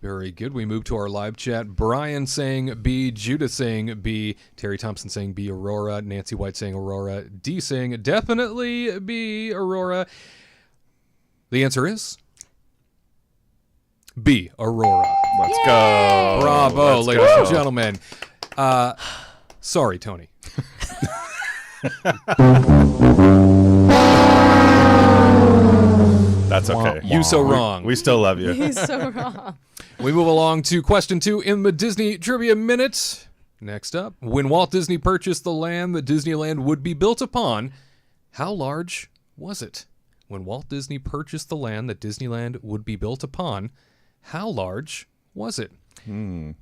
Speaker 1: Very good. We move to our live chat. Brian saying B, Judith saying B, Terry Thompson saying B, Aurora, Nancy White saying Aurora, D saying definitely B, Aurora. The answer is B, Aurora.
Speaker 3: Let's go.
Speaker 1: Bravo,
Speaker 3: Let's
Speaker 1: ladies
Speaker 3: go.
Speaker 1: and gentlemen. Sorry, Tony.
Speaker 3: That's okay.
Speaker 1: You so wrong.
Speaker 3: We still love you.
Speaker 4: He's so wrong.
Speaker 1: We move along to question 2 in the Disney Trivia Minute. Next up, when Walt Disney purchased the land that Disneyland would be built upon, how large was it? When Walt Disney purchased the land that Disneyland would be built upon, how large was it?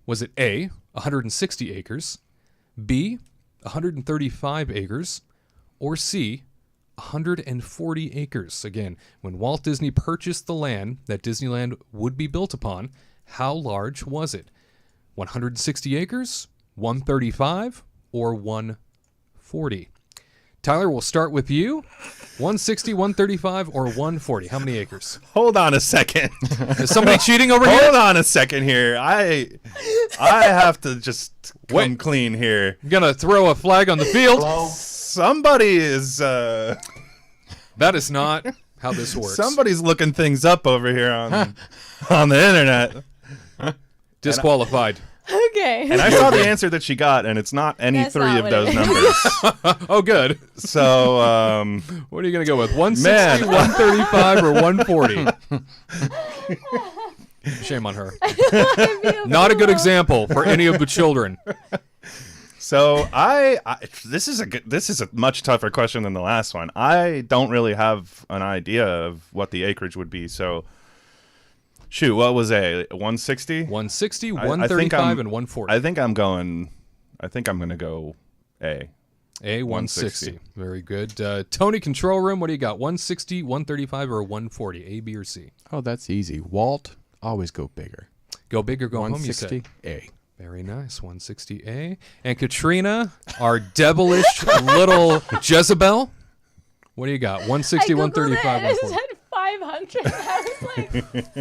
Speaker 1: Was it A, 160 acres, B, 135 acres, or C, 140 acres? Again, when Walt Disney purchased the land that Disneyland would be built upon, how large was it? 160 acres, 135, or 140? Tyler, we'll start with you. 160, 135, or 140? How many acres?
Speaker 3: Hold on a second.
Speaker 1: Is somebody cheating over here?
Speaker 3: Hold on a second here. I have to just come clean here.
Speaker 1: I'm going to throw a flag on the field.
Speaker 3: Somebody is
Speaker 1: That is not how this works.
Speaker 3: somebody's looking things up over here on the internet.
Speaker 1: Disqualified.
Speaker 4: Okay.
Speaker 3: And I saw the answer that she got, and it's not any
Speaker 4: That's
Speaker 3: three
Speaker 4: not
Speaker 3: of
Speaker 4: what
Speaker 3: those
Speaker 4: it is.
Speaker 3: numbers.
Speaker 1: Oh, good.
Speaker 3: So,
Speaker 1: What are you going to go with? 160, 135, or 140? Shame on her. Not a good example for any of the children.
Speaker 3: so this is a much tougher question than the last one. I don't really have an idea of what the acreage would be. So, shoot, what was 160?
Speaker 1: 160,
Speaker 3: I think
Speaker 1: 135, and 140.
Speaker 3: I think I'm going to go A.
Speaker 1: A, 160.
Speaker 3: 160.
Speaker 1: Very good. Tony, control room, what do you got? 160, 135, or 140? A, B, or C?
Speaker 5: Oh, that's easy. Walt, always go bigger.
Speaker 1: Go big or go home, you
Speaker 5: 160
Speaker 1: said.
Speaker 5: A.
Speaker 1: Very nice. 160A. And Katrina, our devilish little Jezebel, what do you got? 160, 135,
Speaker 4: It
Speaker 1: 140.
Speaker 4: said 500. I was like,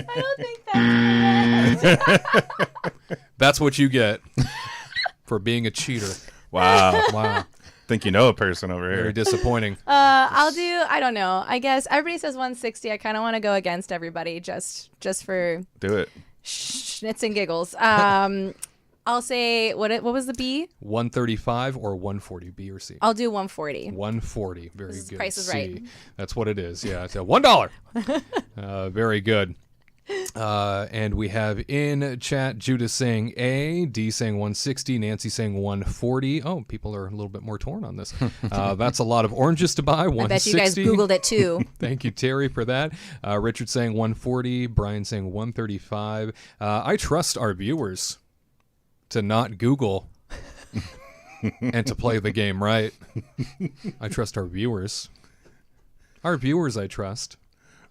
Speaker 4: I don't think that's correct.
Speaker 1: That's what you get for being a cheater.
Speaker 3: Wow.
Speaker 1: Wow.
Speaker 3: Think you know a person over
Speaker 1: Very
Speaker 3: here.
Speaker 1: disappointing.
Speaker 4: I'll do, I don't know. I guess everybody says 160. I kind of want to go against everybody just for
Speaker 3: Do it.
Speaker 4: schnitz and giggles. I'll say, what was the B?
Speaker 1: 135 or 140, B or C?
Speaker 4: I'll do 140.
Speaker 1: 140. Very
Speaker 4: This is
Speaker 1: good.
Speaker 4: Price is
Speaker 1: C.
Speaker 4: Right.
Speaker 1: That's what it is. Yeah. So $1. Very good. And we have in chat Judah saying A, D saying 160, Nancy saying 140. Oh, people are a little bit more torn on this. That's a lot of oranges to buy. 160.
Speaker 4: I bet you guys Googled it too.
Speaker 1: Thank you, Terry, for that. Richard saying 140, Brian saying 135. I trust our viewers to not Google and to play the game right. I trust our viewers. Our viewers, I trust.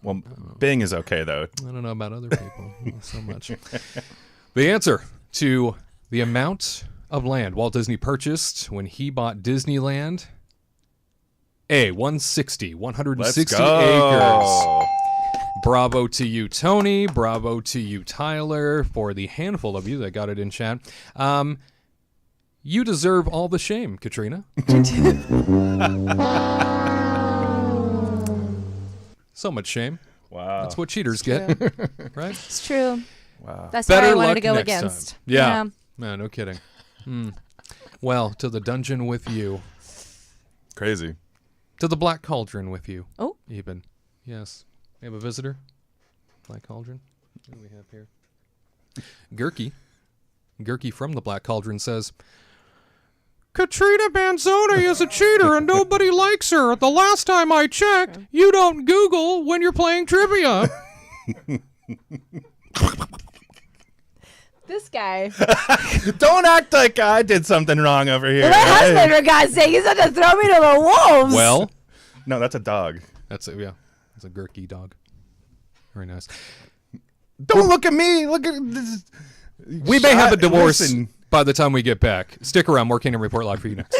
Speaker 3: Well, Bing is okay though.
Speaker 1: I don't know about other people not so much. The answer to the amount of land Walt Disney purchased when he bought Disneyland: A, 160
Speaker 3: Let's
Speaker 1: acres.
Speaker 3: go.
Speaker 1: Bravo to you, Tony. Bravo to you, Tyler, for the handful of you that got it in chat. You deserve all the shame, Katrina. So much shame.
Speaker 3: Wow.
Speaker 1: That's what cheaters get, right?
Speaker 4: It's true.
Speaker 3: Wow.
Speaker 4: That's
Speaker 1: Better
Speaker 4: what I wanted
Speaker 1: luck
Speaker 4: to go
Speaker 1: next
Speaker 4: against.
Speaker 1: time. Yeah. Man, no kidding. Well, to the dungeon with you.
Speaker 3: Crazy.
Speaker 1: To the Black Cauldron with you.
Speaker 4: Oh.
Speaker 1: Even. Yes. We have a visitor. Black Cauldron. What do we have here? Gurky. Gurky from the Black Cauldron says, Katrina Banzoni is a cheater and nobody likes her. The last time I checked, you don't Google when you're playing trivia.
Speaker 4: This guy.
Speaker 3: Don't act like I did something wrong over here.
Speaker 4: My husband, for God's sake, he's going to throw me to the wolves.
Speaker 1: Well,
Speaker 3: No, that's a dog.
Speaker 1: that's a Gurky dog. Very nice.
Speaker 3: Don't look at me. Look at this.
Speaker 1: We may have a divorce
Speaker 3: Listen.
Speaker 1: by the time we get back. Stick around. More Kingdom Report Live for you next.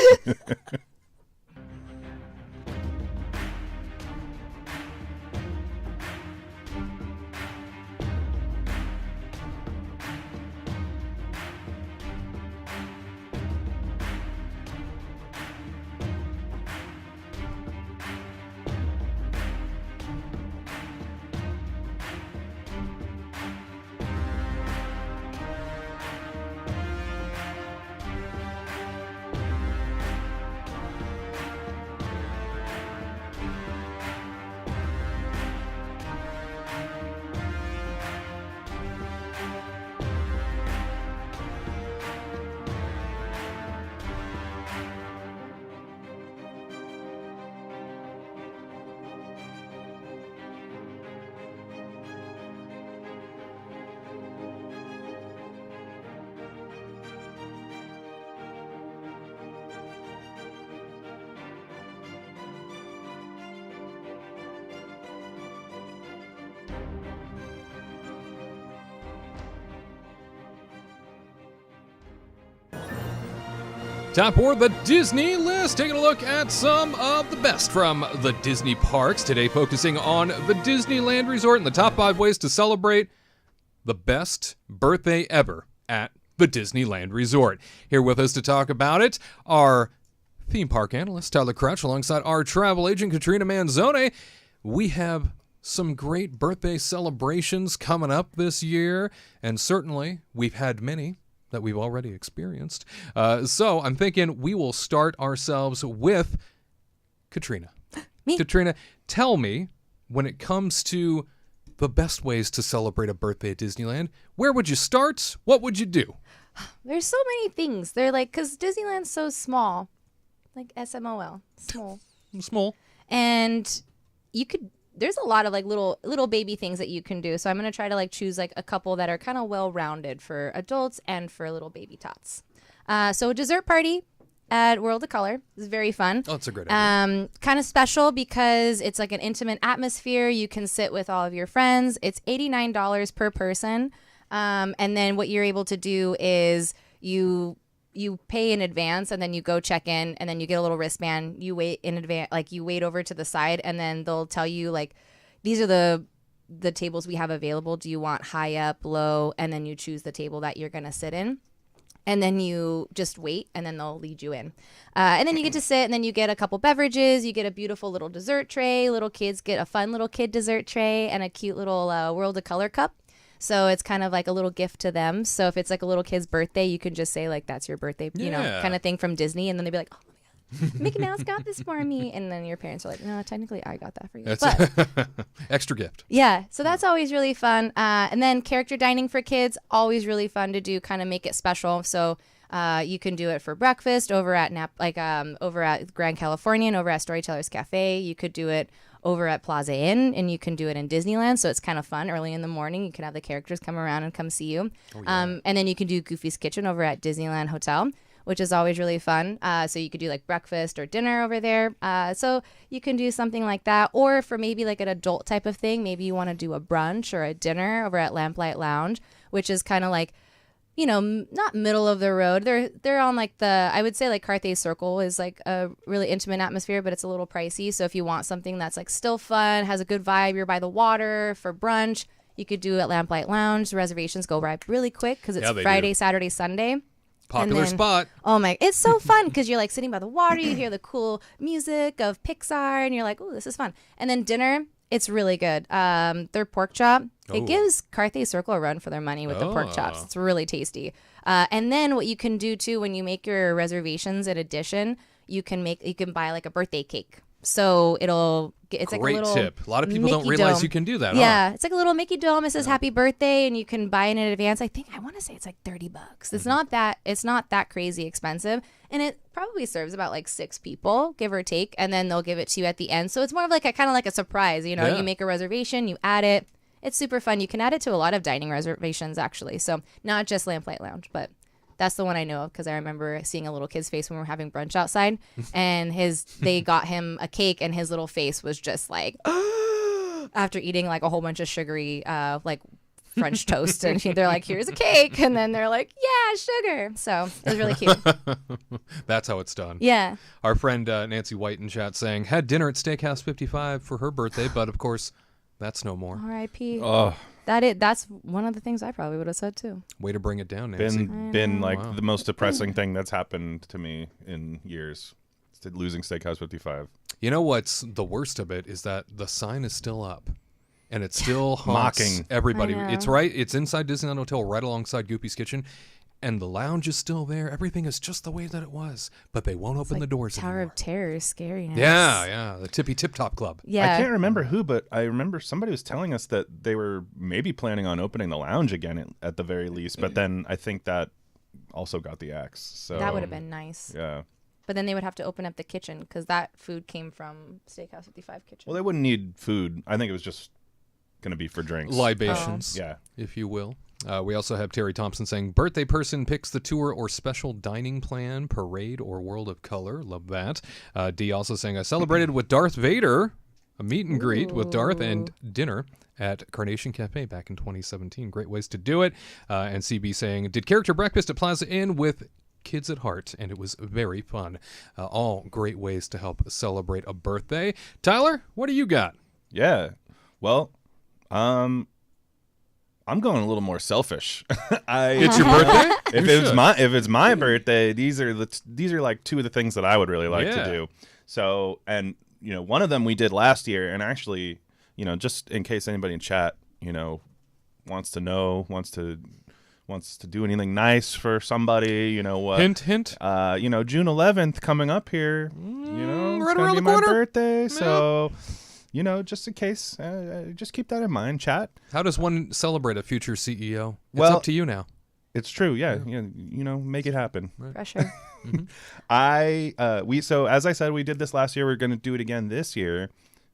Speaker 1: Top or the Disney list, taking a look at some of the best from the Disney parks. Today focusing on the Disneyland Resort and the top 5 ways to celebrate the best birthday ever at the Disneyland Resort. Here with us to talk about it are theme park analyst Tyler Crouch alongside our travel agent Katrina Manzone. We have some great birthday celebrations coming up this year, and certainly we've had many that we've already experienced. So I'm thinking we will start ourselves with Katrina.
Speaker 4: Me?
Speaker 1: Katrina, tell me, when it comes to the best ways to celebrate a birthday at Disneyland, where would you start? What would you do?
Speaker 4: There's so many things. They're like, because Disneyland's so small, like SMOL, small.
Speaker 1: Small.
Speaker 4: And there's a lot of like little baby things that you can do. So I'm going to try to like choose like a couple that are kind of well-rounded for adults and for little baby tots. So a dessert party at World of Color is very fun.
Speaker 1: Oh, it's a great idea.
Speaker 4: Kind of special because it's like an intimate atmosphere. You can sit with all of your friends. It's $89 per person. And then what you're able to do is you pay in advance and then you go check in and then you get a little wristband. You wait in advance, like you wait over to the side and then they'll tell you like, these are the tables we have available. Do you want high up, low? And then you choose the table that you're going to sit in. And then you just wait and then they'll lead you in. And then you get to sit and then you get a couple beverages. You get a beautiful little dessert tray. Little kids get a fun little kid dessert tray and a cute little World of Color cup. So it's kind of like a little gift to them. So if it's like a little kid's birthday, you can just say like, that's your birthday, you know, kind of thing from Disney. And then they'd be like, oh my God, Mickey Mouse got this for me. And then your parents are like, no, technically I got that for you.
Speaker 1: That's
Speaker 4: but
Speaker 1: extra gift.
Speaker 4: yeah, so that's always really fun. And then character dining for kids, always really fun to do, kind of make it special. So you can do it for breakfast over at over at Grand Californian, over at Storytellers Cafe. You could do it over at Plaza Inn, and you can do it in Disneyland. So it's kind of fun. Early in the morning, you can have the characters come around and come see you. Oh, yeah. And then you can do Goofy's Kitchen over at Disneyland Hotel, which is always really fun. So you could do like breakfast or dinner over there. So you can do something like that. Or for maybe like an adult type of thing, maybe you want to do a brunch or a dinner over at Lamplight Lounge, which is kind of like, you know, not middle of the road. They're on like I would say like Carthay Circle is like a really intimate atmosphere, but it's a little pricey. So if you want something that's like still fun, has a good vibe, you're by the water for brunch, you could do it at Lamplight Lounge. The reservations go right really quick because it's Friday, Saturday, Sunday.
Speaker 1: Popular spot.
Speaker 4: Oh my, it's so fun because you're like sitting by the water, you hear the cool music of Pixar and you're like, oh, this is fun. And then dinner, it's really good. Their pork chop, it gives Carthay Circle a run for their money with the pork chops. It's really tasty. And then what you can do too, when you make your reservations in addition, you can buy like a birthday cake. So it's like a little
Speaker 1: tip. A lot of people don't realize you can do that.
Speaker 4: Yeah, it's like a little Mickey dome. It says happy birthday and you can buy it in advance. I want to say it's like $30. It's not that crazy expensive. And it probably serves about like 6 people, give or take, and then they'll give it to you at the end. So it's more of like a surprise, you know. You make a reservation, you add it. It's super fun. You can add it to a lot of dining reservations actually. So not just Lamplight Lounge, but that's the one I know of because I remember seeing a little kid's face when we were having brunch outside, and they got him a cake, and his little face was just like after eating like a whole bunch of sugary like French toast, and they're like, "Here's a cake," and then they're like, "Yeah, sugar." So it was really cute.
Speaker 1: That's how it's done.
Speaker 4: Yeah.
Speaker 1: Our friend Nancy White in chat saying had dinner at Steakhouse 55 for her birthday, but of course, that's no more.
Speaker 4: R.I.P.
Speaker 3: Oh.
Speaker 4: That's one of the things I probably would have said too.
Speaker 1: Way to bring it down, Nancy.
Speaker 3: Been like the most depressing thing that's happened to me in years. It's losing Steakhouse 55.
Speaker 1: You know what's the worst of it is that the sign is still up. And it still haunts
Speaker 3: Mocking
Speaker 1: everybody. It's inside Disneyland Hotel right alongside Goofy's Kitchen. And the lounge is still there. Everything is just the way that it was. But they won't open the doors
Speaker 4: Tower
Speaker 1: anymore.
Speaker 4: of Terror is scary now.
Speaker 1: Yeah. The Tippy Tip Top Club.
Speaker 4: Yeah.
Speaker 3: I can't remember who, but I remember somebody was telling us that they were maybe planning on opening the lounge again at the very least. But then I think that also got the axe. So
Speaker 4: that would have been nice.
Speaker 3: Yeah.
Speaker 4: But then they would have to open up the kitchen because that food came from Steakhouse 55 kitchen.
Speaker 3: Well, they wouldn't need food. I think it was just going to be for drinks.
Speaker 1: Libations,
Speaker 3: Yeah.
Speaker 1: if you will. We also have Terry Thompson saying, birthday person picks the tour or special dining plan, parade, or World of Color. Love that. D also saying, I celebrated with Darth Vader, a meet and greet with Darth and dinner at Carnation Cafe back in 2017. Great ways to do it. And CB saying, did character breakfast at Plaza Inn with kids at heart, and it was very fun. All great ways to help celebrate a birthday. Tyler, what do you got?
Speaker 3: Yeah. Well, I'm going a little more selfish.
Speaker 1: It's your birthday?
Speaker 3: If it's my birthday, these are like two of the things that I would really like to do. So, and one of them we did last year, and actually, just in case anybody in chat, wants to do anything nice for somebody,
Speaker 1: Hint, hint.
Speaker 3: June 11th coming up here, it's
Speaker 1: right
Speaker 3: gonna
Speaker 1: around
Speaker 3: be
Speaker 1: the
Speaker 3: my
Speaker 1: corner.
Speaker 3: birthday, so just in case, just keep that in mind, chat.
Speaker 1: How does one celebrate a future CEO? It's
Speaker 3: Well,
Speaker 1: up to you now.
Speaker 3: It's true, yeah. Make it happen.
Speaker 4: Pressure.
Speaker 3: So as I said, we did this last year. We're going to do it again this year.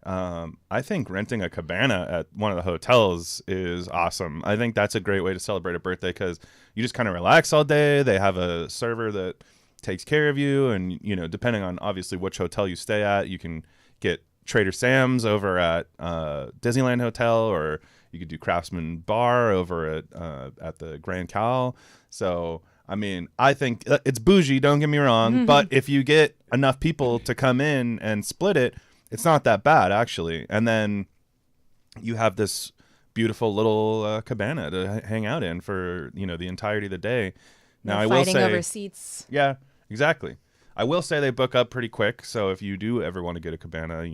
Speaker 3: I think renting a cabana at one of the hotels is awesome. I think that's a great way to celebrate a birthday because you just kind of relax all day. They have a server that takes care of you, and depending on obviously which hotel you stay at, you can get Trader Sam's over at Disneyland Hotel, or you could do Craftsman Bar over at the Grand Cal. So I mean, I think it's bougie, don't get me wrong, but if you get enough people to come in and split it, it's not that bad, actually. And then you have this beautiful little cabana to hang out in for, the entirety of the day. Now, I will
Speaker 4: fighting
Speaker 3: say,
Speaker 4: over seats.
Speaker 3: Yeah, exactly. I will say they book up pretty quick. So if you do ever want to get a cabana,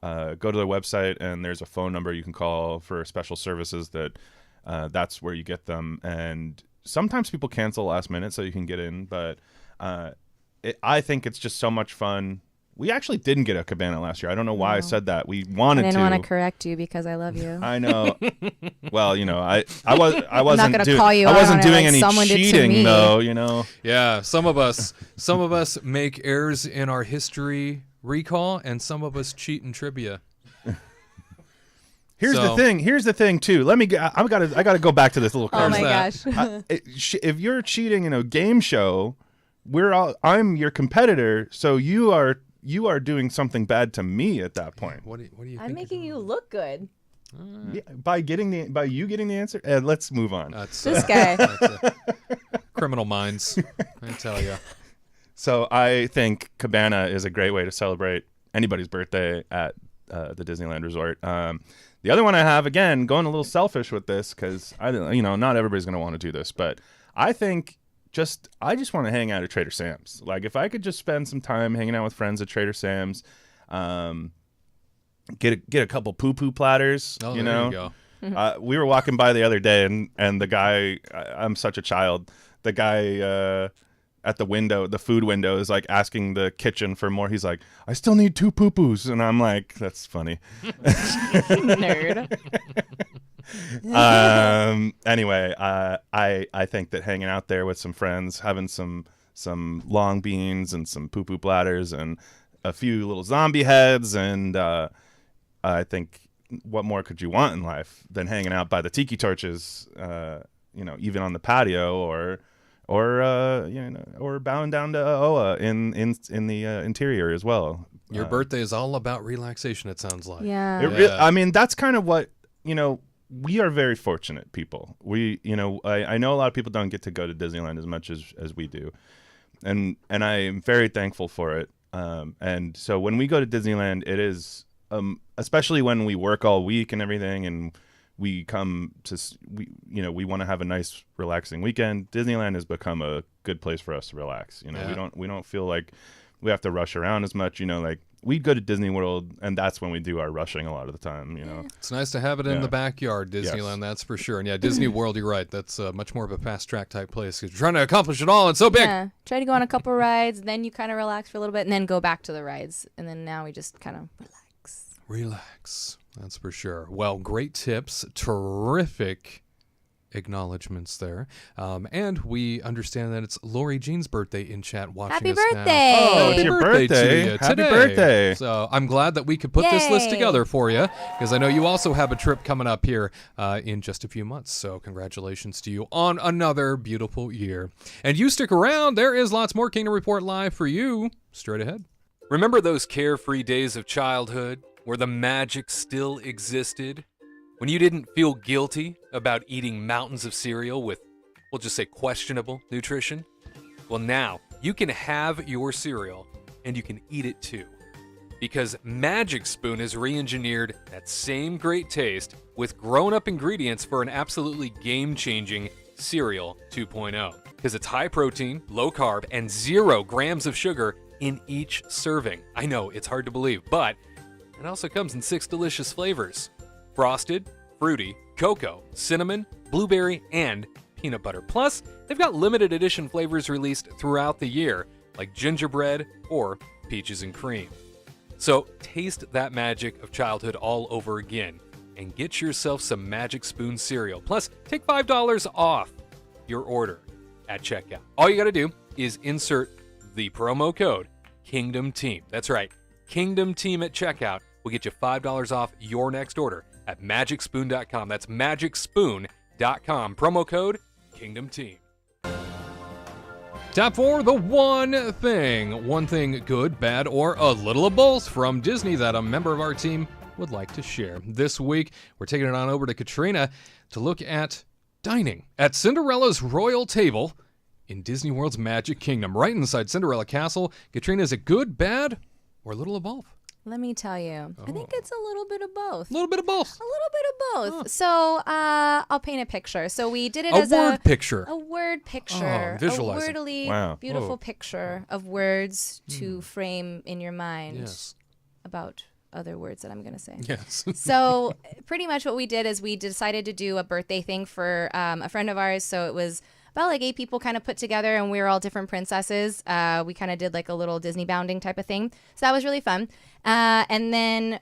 Speaker 3: go to their website, and there's a phone number you can call for special services that's where you get them. And sometimes people cancel last minute so you can get in, but I think it's just so much fun. We actually didn't get a cabana last year. I don't know why I said that. We wanted to.
Speaker 4: I didn't want to correct you because I love you.
Speaker 3: I know. Well, I wasn't
Speaker 4: I'm not gonna call you
Speaker 3: I
Speaker 4: out
Speaker 3: wasn't
Speaker 4: on it
Speaker 3: doing
Speaker 4: like
Speaker 3: any
Speaker 4: someone did to
Speaker 3: cheating
Speaker 4: me.
Speaker 3: though,
Speaker 1: Yeah, some of us make errors in our history recall, and some of us cheat in trivia.
Speaker 3: Here's the thing too. I gotta go back to this little
Speaker 4: Oh my
Speaker 3: conversation.
Speaker 4: gosh.
Speaker 3: If you're cheating in a game show, I'm your competitor, so you are doing something bad to me at that point.
Speaker 1: What do you think?
Speaker 4: I'm making you look good.
Speaker 3: Yeah, by you getting the answer. Let's move on.
Speaker 1: That's,
Speaker 4: This guy.
Speaker 1: criminal minds, I tell you.
Speaker 3: So I think cabana is a great way to celebrate anybody's birthday at the Disneyland Resort. The other one I have, again, going a little selfish with this because not everybody's going to want to do this, but I think I just want to hang out at Trader Sam's. Like if I could just spend some time hanging out with friends at Trader Sam's, get a couple poo-poo platters.
Speaker 1: Oh, there you go.
Speaker 3: We were walking by the other day, and the guy, I'm such a child. The guy at the food window, is like asking the kitchen for more. He's like, "I still need 2 poo-poos," and I'm like, "That's funny."
Speaker 4: Nerd.
Speaker 3: Anyway, I think that hanging out there with some friends, having some long beans and some poo-poo platters and a few little zombie heads, and I think what more could you want in life than hanging out by the tiki torches, even on the patio or bowing down to Oa in the interior as well.
Speaker 1: Your birthday is all about relaxation, it sounds like.
Speaker 4: Yeah.
Speaker 3: I mean, that's kind of what, we are very fortunate people. We, I know a lot of people don't get to go to Disneyland as much as we do. And I am very thankful for it. And so when we go to Disneyland, it is, especially when we work all week and everything, and we come to, we want to have a nice relaxing weekend. Disneyland has become a good place for us to relax. We don't feel like we have to rush around as much, like we go to Disney World, and that's when we do our rushing a lot of the time,
Speaker 1: It's nice to have it in the backyard, Disneyland,
Speaker 3: Yes.
Speaker 1: that's for sure. And yeah, Disney World, you're right. That's much more of a fast track type place because you're trying to accomplish it all. It's so big.
Speaker 4: Yeah. Try to go on a couple rides, then you kind of relax for a little bit, and then go back to the rides. And then now we just kind of
Speaker 1: Relax. That's for sure. Well, great tips. Terrific acknowledgments there. And we understand that it's Lori Jean's birthday in chat watching
Speaker 4: Happy
Speaker 1: us now.
Speaker 4: birthday!
Speaker 3: Oh, it's your
Speaker 1: birthday to
Speaker 3: birthday.
Speaker 1: you
Speaker 3: Happy
Speaker 1: today.
Speaker 3: birthday.
Speaker 1: So I'm glad that we could put this list
Speaker 4: Yay.
Speaker 1: together for you because I know you also have a trip coming up here in just a few months. So congratulations to you on another beautiful year. And you stick around. There is lots more Kingdom Report Live for you straight ahead. Remember those carefree days of childhood where the magic still existed? When you didn't feel guilty about eating mountains of cereal with, we'll just say, questionable nutrition? Well, now you can have your cereal and you can eat it too. Because Magic Spoon has re-engineered that same great taste with grown-up ingredients for an absolutely game-changing Cereal 2.0. Because it's high protein, low carb, and 0 grams of sugar in each serving. I know, it's hard to believe, but it also comes in 6 delicious flavors. Frosted, fruity, cocoa, cinnamon, blueberry, and peanut butter. Plus, they've got limited edition flavors released throughout the year, like gingerbread or peaches and cream. So taste that magic of childhood all over again and get yourself some Magic Spoon cereal. Plus, take $5 off your order at checkout. All you got to do is insert the promo code Kingdom Team. That's right, Kingdom Team at checkout will get you $5 off your next order at magicspoon.com. That's magicspoon.com. Promo code Kingdom Team. Top 4, the one thing. One thing good, bad, or a little of both from Disney that a member of our team would like to share. This week, we're taking it on over to Katrina to look at dining at Cinderella's royal table in Disney World's Magic Kingdom. Right inside Cinderella Castle. Katrina, is it good, bad, or a little of both?
Speaker 4: Let me tell you, I think it's a little bit of both.
Speaker 1: A little bit of both.
Speaker 4: A little bit of both. So I'll paint a picture. So we did it
Speaker 1: A
Speaker 4: as
Speaker 1: word picture.
Speaker 4: A word picture.
Speaker 1: Oh, visualize it.
Speaker 4: A wordily
Speaker 3: Wow.
Speaker 4: beautiful
Speaker 1: Whoa.
Speaker 4: picture of words to frame in your mind
Speaker 1: Yes.
Speaker 4: about other words that I'm going to say.
Speaker 1: Yes.
Speaker 4: So pretty much what we did is we decided to do a birthday thing for a friend of ours. So it was about like 8 people kind of put together, and we were all different princesses. We kind of did like a little Disney bounding type of thing. So that was really fun. And then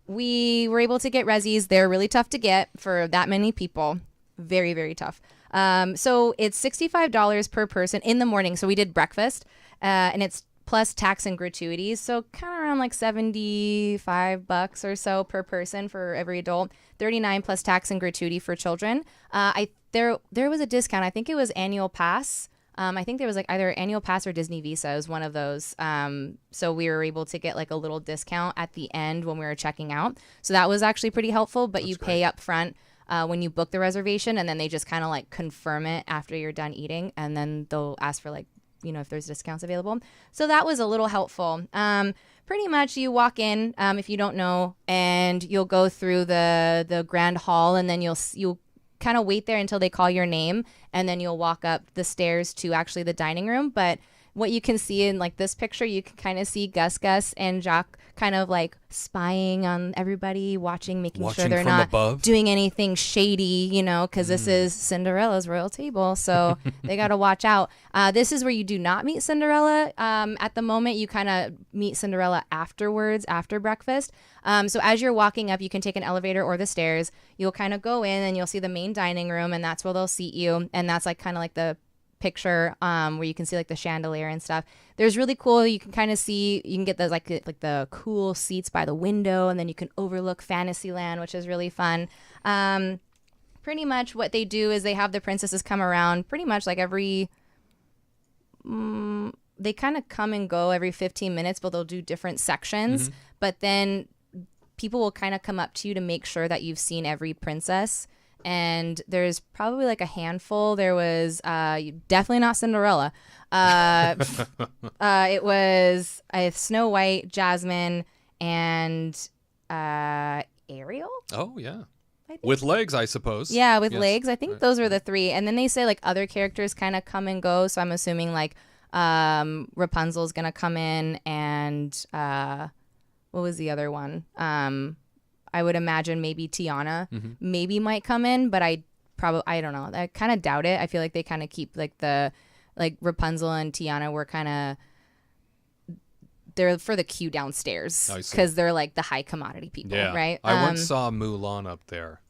Speaker 4: we were able to get resis. They're really tough to get for that many people. Very, very tough. So it's $65 per person in the morning. So we did breakfast, and it's plus tax and gratuities. So kind of around like $75 or so per person for every adult. $39 plus tax and gratuity for children. There was a discount. I think it was annual pass. I think there was like either annual pass or Disney Visa. It was one of those. So we were able to get like a little discount at the end when we were checking out. So that was actually pretty helpful. But you pay up front when you book the reservation, and then they just kind of like confirm it after you're done eating, and then they'll ask for like, you know, if there's discounts available. So that was a little helpful. Pretty much you walk in, if you don't know, and you'll go through the grand hall, and then you'll kind of wait there until they call your name, and then you'll walk up the stairs to actually the dining room. But what you can see in like this picture, you can kind of see Gus and Jacques kind of like spying on everybody, making sure they're
Speaker 1: from
Speaker 4: not
Speaker 1: above.
Speaker 4: doing anything shady, you know, because this is Cinderella's royal table, so they got to watch out. This is where you do not meet Cinderella. At the moment, you kind of meet Cinderella afterwards, after breakfast. So as you're walking up, you can take an elevator or the stairs. You'll kind of go in and you'll see the main dining room, and that's where they'll seat you. And that's like kind of like the picture where you can see like the chandelier and stuff. There's really cool. You can kind of see, you can get those like the cool seats by the window, and then you can overlook Fantasyland, which is really fun. Pretty much what they do is they have the princesses come around pretty much like every they kind of come and go every 15 minutes, but they'll do different sections. But then people will kind of come up to you to make sure that you've seen every princess. And there's probably like a handful. There was definitely not Cinderella. It was Snow White, Jasmine, and Ariel.
Speaker 1: Oh, yeah. With legs, I suppose.
Speaker 4: Yeah, with
Speaker 1: Yes.
Speaker 4: legs. I think those were the 3. And then they say like other characters kind of come and go. So I'm assuming like Rapunzel's going to come in, and what was the other one? I would imagine maybe Tiana maybe might come in, but I don't know. I kind of doubt it. I feel like they kind of keep like Rapunzel and Tiana were kind of, they're for the queue downstairs because they're like the high commodity people, right?
Speaker 1: I once saw Mulan up there,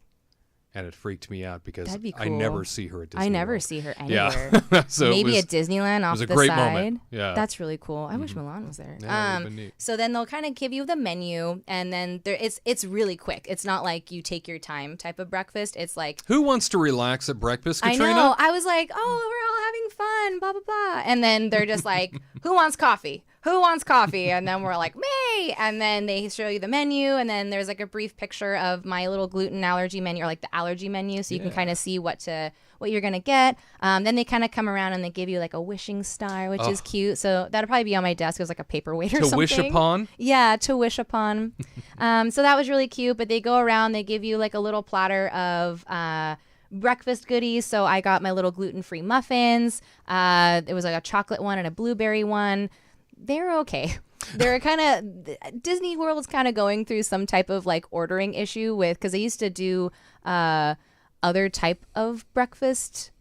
Speaker 1: and it freaked me out because
Speaker 4: That'd be cool.
Speaker 1: I never see her at Disney
Speaker 4: I never
Speaker 1: World.
Speaker 4: see her anywhere.
Speaker 1: Yeah. So
Speaker 4: maybe
Speaker 1: it
Speaker 4: at Disneyland off
Speaker 1: was a
Speaker 4: the
Speaker 1: great
Speaker 4: side.
Speaker 1: moment. Yeah.
Speaker 4: That's really cool. I wish Mulan was there.
Speaker 1: Yeah, that would've been neat.
Speaker 4: So then they'll kind of give you the menu, and then it's really quick. It's not like you take your time type of breakfast. It's like,
Speaker 1: Who wants to relax at breakfast, Katrina?
Speaker 4: I know. I was like, oh, we're all having fun, blah, blah, blah. And then they're just like, who wants coffee? Who wants coffee? And then we're like, me. And then they show you the menu. And then there's like a brief picture of my little gluten allergy menu, or like the allergy menu. So you can kind of see what you're going to get. Then they kind of come around and they give you like a wishing star, which is cute. So that'll probably be on my desk as like a paperweight or something.
Speaker 1: To wish upon?
Speaker 4: Yeah, to wish upon. So that was really cute. But they go around, they give you like a little platter of breakfast goodies. So I got my little gluten-free muffins. It was like a chocolate one and a blueberry one. They're okay. They're kind of, Disney World's kind of going through some type of like ordering issue with, because they used to do other type of breakfast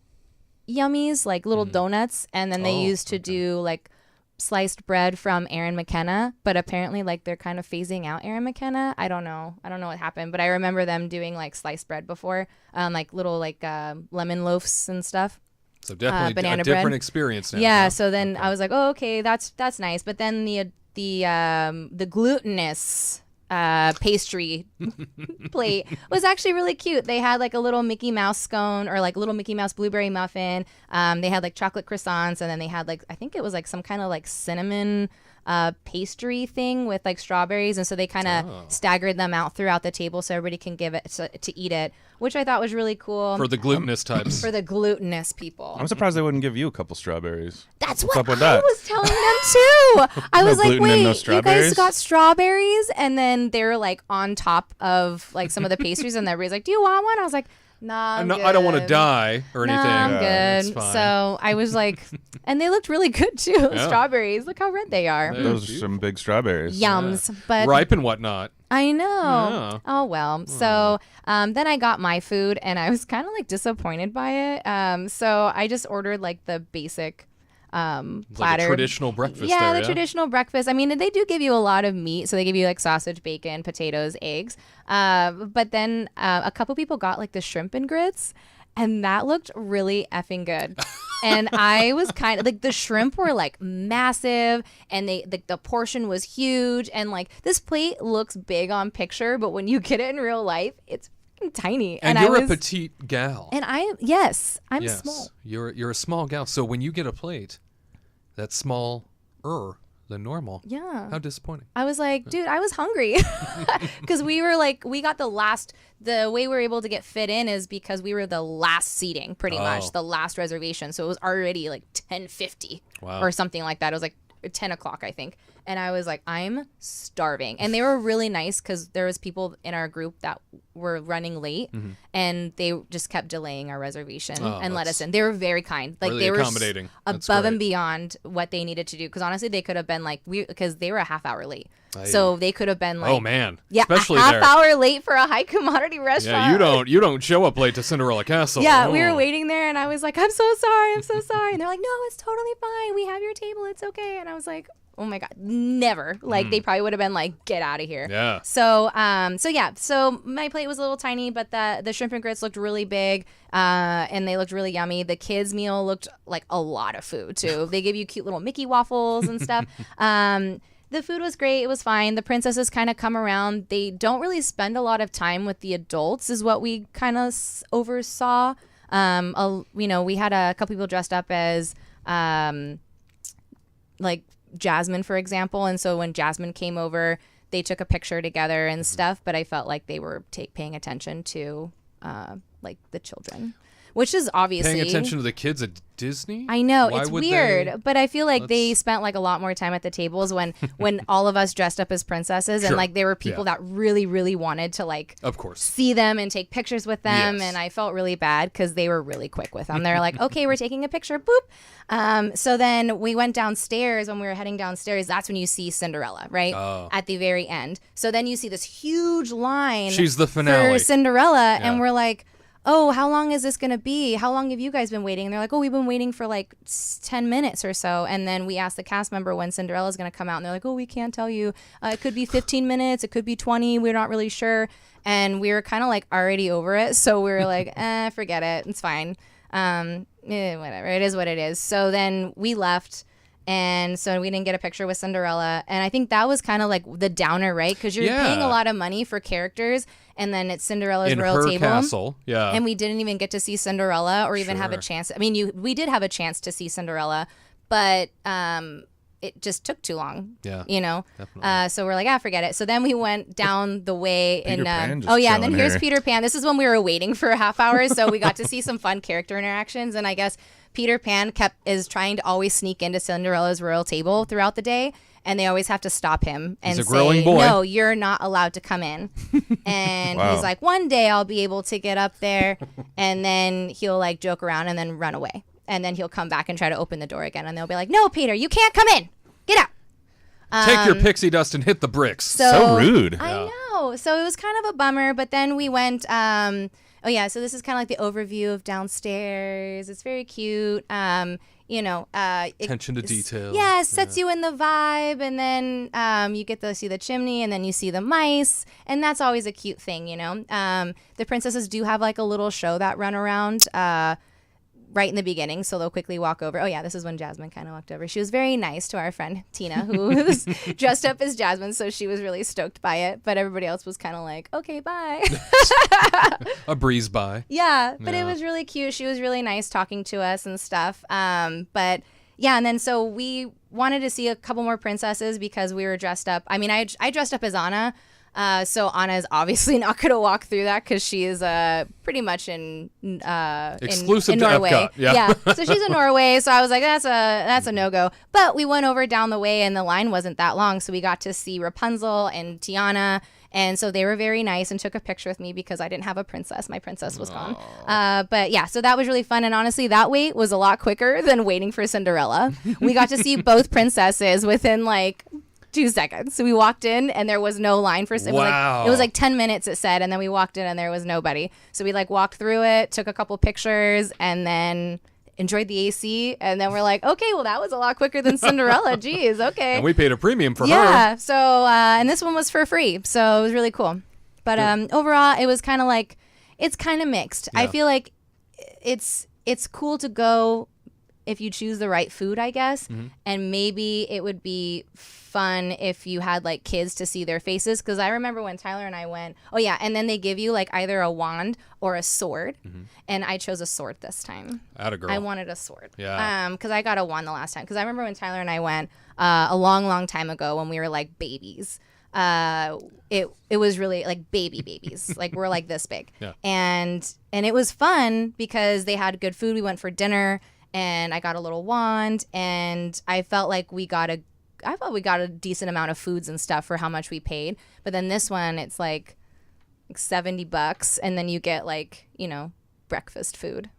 Speaker 4: yummies, like little donuts, and then they used to do like sliced bread from Aaron McKenna, but apparently like they're kind of phasing out Aaron McKenna. I don't know what happened, but I remember them doing like sliced bread before, like little like lemon loaves and stuff.
Speaker 1: So definitely
Speaker 4: banana
Speaker 1: a different
Speaker 4: bread.
Speaker 1: experience now.
Speaker 4: Yeah,
Speaker 1: huh?
Speaker 4: so then I was like, oh, okay, that's nice. But then the glutinous pastry plate was actually really cute. They had like a little Mickey Mouse scone, or like a little Mickey Mouse blueberry muffin. They had like chocolate croissants, and then they had like, I think it was like some kind of like cinnamon pastry thing with like strawberries, and so they kind of staggered them out throughout the table so everybody can give it to eat it, which I thought was really cool
Speaker 1: For the glutinous types.
Speaker 4: for the glutinous people.
Speaker 3: I'm surprised they wouldn't give you a couple strawberries.
Speaker 4: That's
Speaker 3: What's
Speaker 4: what
Speaker 3: up with
Speaker 4: I
Speaker 3: that?
Speaker 4: was telling them too. I was like,
Speaker 3: gluten and no
Speaker 4: wait, you
Speaker 3: strawberries?
Speaker 4: guys got strawberries? And then they're like on top of like some of the pastries, and everybody's like, do you want one? I was like, nah, I'm
Speaker 1: No, I don't want to
Speaker 4: good.
Speaker 1: die or anything.
Speaker 4: Nah, I'm
Speaker 3: Yeah,
Speaker 1: it's
Speaker 4: good.
Speaker 1: fine.
Speaker 4: So I was like, and they looked really good too.
Speaker 1: Yeah.
Speaker 4: Strawberries. Look how red they are.
Speaker 3: Those are some big strawberries.
Speaker 4: Yums. But
Speaker 1: Ripe and whatnot.
Speaker 4: I know.
Speaker 1: Yeah.
Speaker 4: Oh, well. So then I got my food, and I was kind of like disappointed by it. So I just ordered like the basic platter.
Speaker 1: Like a traditional breakfast
Speaker 4: Yeah,
Speaker 1: there,
Speaker 4: the traditional breakfast. I mean, they do give you a lot of meat. So they give you like sausage, bacon, potatoes, eggs. But then a couple people got like the shrimp and grits, and that looked really effing good. And I was kind of like, the shrimp were like massive, and the portion was huge, and like this plate looks big on picture, but when you get it in real life, it's tiny.
Speaker 1: And
Speaker 4: I
Speaker 1: you're
Speaker 4: was,
Speaker 1: a petite gal.
Speaker 4: And I'm
Speaker 1: yes,
Speaker 4: small.
Speaker 1: You're a small gal. So when you get a plate that's smaller than normal,
Speaker 4: Yeah.
Speaker 1: how disappointing.
Speaker 4: I was like, dude, I was hungry because we got the way we were able to get fit in is because we were the last seating, pretty much the last reservation. So it was already like 10:50 or something like that. It was like 10 o'clock, I think. And I was like, I'm starving. And they were really nice because there was people in our group that were running late, and they just kept delaying our reservation and let us in. They were very kind. Like
Speaker 1: really
Speaker 4: they were
Speaker 1: accommodating. That's
Speaker 4: above
Speaker 1: great.
Speaker 4: and beyond what they needed to do. Because honestly, they could have been like, because they were a half hour late. So they could have been like,
Speaker 1: Oh man.
Speaker 4: yeah,
Speaker 1: Especially
Speaker 4: a half
Speaker 1: there.
Speaker 4: hour late for a high commodity restaurant.
Speaker 1: Yeah, you don't show up late to Cinderella Castle.
Speaker 4: Yeah, we were
Speaker 1: Oh.
Speaker 4: waiting there, and I was like, I'm so sorry. And they're like, no, it's totally fine. We have your table. It's okay. And I was like, oh my God, never. Like they probably would have been like, get out of here.
Speaker 1: Yeah.
Speaker 4: So so my plate was a little tiny, but the shrimp and grits looked really big, and they looked really yummy. The kids' meal looked like a lot of food too. They give you cute little Mickey waffles and stuff. The food was great. It was fine. The princesses kind of come around. They don't really spend a lot of time with the adults, is what we kind of oversaw. We had a couple people dressed up as like Jasmine, for example. And so when Jasmine came over, they took a picture together and stuff. But I felt like they were paying attention to like the children, which is obviously
Speaker 1: Paying attention to the kids at Disney?
Speaker 4: I know.
Speaker 1: Why
Speaker 4: It's
Speaker 1: would
Speaker 4: weird,
Speaker 1: they-
Speaker 4: but I feel like they spent like a lot more time at the tables when all of us dressed up as princesses,
Speaker 1: Sure.
Speaker 4: and like there were people
Speaker 1: Yeah.
Speaker 4: that really, really wanted to like
Speaker 1: Of course.
Speaker 4: see them and take pictures with them.
Speaker 1: Yes.
Speaker 4: And I felt really bad because they were really quick with them. They're like, okay, we're taking a picture, boop. So then we went downstairs. When we were heading downstairs, that's when you see Cinderella, right?
Speaker 1: Oh.
Speaker 4: At the very end. So then you see this huge line
Speaker 1: She's the finale.
Speaker 4: for Cinderella,
Speaker 1: Yeah.
Speaker 4: and we're like, oh, how long is this going to be? How long have you guys been waiting? And they're like, oh, we've been waiting for like 10 minutes or so. And then we asked the cast member when Cinderella's going to come out, and they're like, oh, we can't tell you. It could be 15 minutes. It could be 20. We're not really sure. And we were kind of like already over it. So we were like, forget it. It's fine. Whatever. It is what it is. So then we left. And so we didn't get a picture with Cinderella. And I think that was kind of like the downer, right? Because you're paying a lot of money for characters, and then it's Cinderella's
Speaker 1: In
Speaker 4: royal
Speaker 1: her
Speaker 4: table.
Speaker 1: castle, yeah.
Speaker 4: And we didn't even get to see Cinderella or even have a
Speaker 1: Sure.
Speaker 4: chance. I mean, we did have a chance to see Cinderella, but it just took too long.
Speaker 1: Yeah,
Speaker 4: You know?
Speaker 1: definitely.
Speaker 4: So we're like, forget it. So then we went down the way
Speaker 3: Peter Pan
Speaker 4: and
Speaker 3: just
Speaker 4: oh yeah, and then
Speaker 3: chilling
Speaker 4: here's
Speaker 3: here.
Speaker 4: Peter Pan. This is when we were waiting for a half hour, so we got to see some fun character interactions. And I guess Peter Pan is trying to always sneak into Cinderella's royal table throughout the day, and they always have to stop him and
Speaker 1: He's a growing
Speaker 4: say,
Speaker 1: boy.
Speaker 4: "No, you're not allowed to come in." And
Speaker 3: Wow.
Speaker 4: he's like, "One day I'll be able to get up there," and then he'll like joke around and then run away, and then he'll come back and try to open the door again, and they'll be like, "No, Peter, you can't come in. Get out."
Speaker 1: Take your pixie dust and hit the bricks.
Speaker 3: So rude.
Speaker 4: I know. So it was kind of a bummer, but then we went. Oh yeah, so this is kind of like the overview of downstairs. It's very cute. You know,
Speaker 1: Attention to detail.
Speaker 4: Yeah, it sets you in the vibe, and then you get to see the chimney, and then you see the mice, and that's always a cute thing, you know. The princesses do have like a little show that run around right in the beginning, so they'll quickly walk over. Oh yeah, this is when Jasmine kind of walked over. She was very nice to our friend Tina, who was dressed up as Jasmine, so she was really stoked by it, but everybody else was kind of like, okay, bye.
Speaker 1: A breeze by.
Speaker 4: Yeah, but
Speaker 1: Yeah.
Speaker 4: it was really cute. She was really nice talking to us and stuff. But yeah, and then so we wanted to see a couple more princesses because we were dressed up. I mean, I dressed up as Anna. So Anna is obviously not going to walk through that because she is pretty much in
Speaker 1: Exclusive
Speaker 4: in
Speaker 1: to
Speaker 4: Norway.
Speaker 1: Epcot, yeah.
Speaker 4: So she's in Norway. So I was like, that's a no go. But we went over down the way and the line wasn't that long, so we got to see Rapunzel and Tiana. And so they were very nice and took a picture with me because I didn't have a princess. My princess was gone. But yeah, so that was really fun. And honestly, that wait was a lot quicker than waiting for Cinderella. We got to see both princesses within like 2 seconds. So we walked in and there was no line for
Speaker 1: Wow.
Speaker 4: it was like 10 minutes it said, and then we walked in and there was nobody. So we like walked through it, took a couple pictures, and then enjoyed the AC, and then we're like, okay, well that was a lot quicker than Cinderella. Geez, okay.
Speaker 1: And we paid a premium for her.
Speaker 4: Yeah. So and this one was for free, so it was really cool. But overall, it was kind of like, it's kind of mixed. I
Speaker 1: Yeah.
Speaker 4: feel like it's cool to go if you choose the right food, I guess.
Speaker 1: Mm-hmm.
Speaker 4: And maybe it would be fun if you had like kids to see their faces, because I remember when Tyler and I went, oh yeah, and then they give you like either a wand or a sword, and I chose a sword this time.
Speaker 1: Atta girl.
Speaker 4: I wanted a sword.
Speaker 1: Yeah.
Speaker 4: Because I got a wand the last time. Because I remember when Tyler and I went a long, long time ago when we were like babies. It was really like babies. Like we're like this big.
Speaker 1: Yeah.
Speaker 4: And it was fun because they had good food. We went for dinner, and I got a little wand, and I felt like we got a decent amount of foods and stuff for how much we paid. But then this one, it's like $70, and then you get like, you know, breakfast food,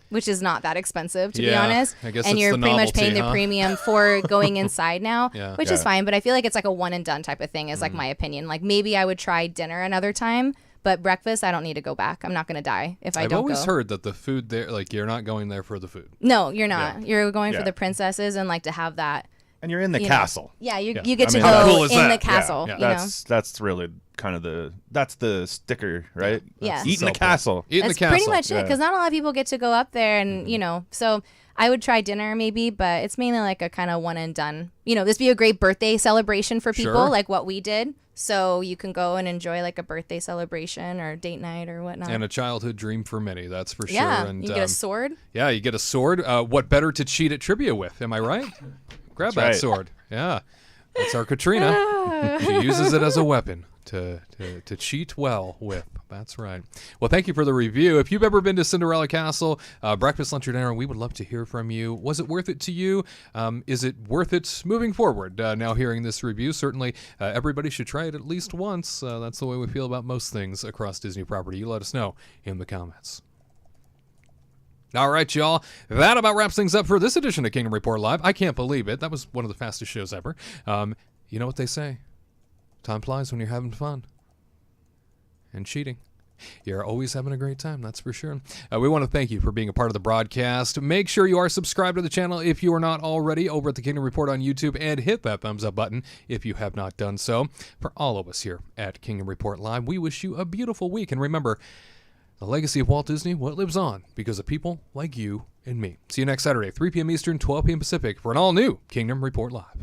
Speaker 4: which is not that expensive, to be
Speaker 1: Yeah,
Speaker 4: honest.
Speaker 1: I guess
Speaker 4: and
Speaker 1: it's
Speaker 4: you're
Speaker 1: the
Speaker 4: pretty much
Speaker 1: novelty,
Speaker 4: paying the
Speaker 1: huh?
Speaker 4: premium for going inside now,
Speaker 1: Yeah.
Speaker 4: which is
Speaker 3: Yeah.
Speaker 4: fine. But I feel like it's like a one and done type of thing, is like my opinion. Like maybe I would try dinner another time, but breakfast, I don't need to go back. I'm not going to die if I
Speaker 1: I've
Speaker 4: don't
Speaker 1: always
Speaker 4: go.
Speaker 1: heard that the food there, like you're not going there for the food.
Speaker 4: No, you're not.
Speaker 1: Yeah.
Speaker 4: You're going for
Speaker 3: Yeah.
Speaker 4: the princesses and like to have that.
Speaker 3: And you're in the
Speaker 4: You know.
Speaker 3: castle.
Speaker 4: Yeah, you
Speaker 1: Yeah.
Speaker 4: get
Speaker 3: I
Speaker 4: to
Speaker 3: mean,
Speaker 4: go
Speaker 3: how
Speaker 1: cool is
Speaker 4: in
Speaker 1: that?
Speaker 4: the
Speaker 1: Yeah,
Speaker 4: castle.
Speaker 1: yeah.
Speaker 4: You know?
Speaker 3: That's really kind of that's the sticker, right?
Speaker 4: Yeah.
Speaker 3: Eat in the
Speaker 1: So
Speaker 3: castle.
Speaker 1: Eat in
Speaker 4: That's
Speaker 1: the castle.
Speaker 4: pretty much it,
Speaker 3: Yeah.
Speaker 4: because not a lot of people get to go up there, and you know, so I would try dinner maybe, but it's mainly like a kind of one and done. You know, this would be a great birthday celebration for people,
Speaker 1: Sure.
Speaker 4: like what we did. So you can go and enjoy like a birthday celebration or date night or whatnot.
Speaker 1: And a childhood dream for many, that's for
Speaker 4: yeah,
Speaker 1: sure. And
Speaker 4: you get a sword.
Speaker 1: yeah, you get a sword. What better to cheat at trivia with? Am I right? Grab that
Speaker 3: right.
Speaker 1: sword. Yeah, that's our Katrina. She uses it as a weapon to cheat well with. That's right. Well, thank you for the review. If you've ever been to Cinderella Castle, breakfast, lunch, or dinner, we would love to hear from you. Was it worth it to you? Is it worth it moving forward? Now hearing this review, certainly everybody should try it at least once. That's the way we feel about most things across Disney property. You let us know in the comments. All right, y'all. That about wraps things up for this edition of Kingdom Report Live. I can't believe it. That was one of the fastest shows ever. You know what they say? Time flies when you're having fun. And cheating. You're always having a great time, that's for sure. We want to thank you for being a part of the broadcast. Make sure you are subscribed to the channel if you are not already over at the Kingdom Report on YouTube, and hit that thumbs up button if you have not done so. For all of us here at Kingdom Report Live, we wish you a beautiful week. And remember, The legacy of Walt Disney, well, it lives on because of people like you and me. See you next Saturday, 3 p.m. Eastern, 12 p.m. Pacific, for an all-new Kingdom Report Live.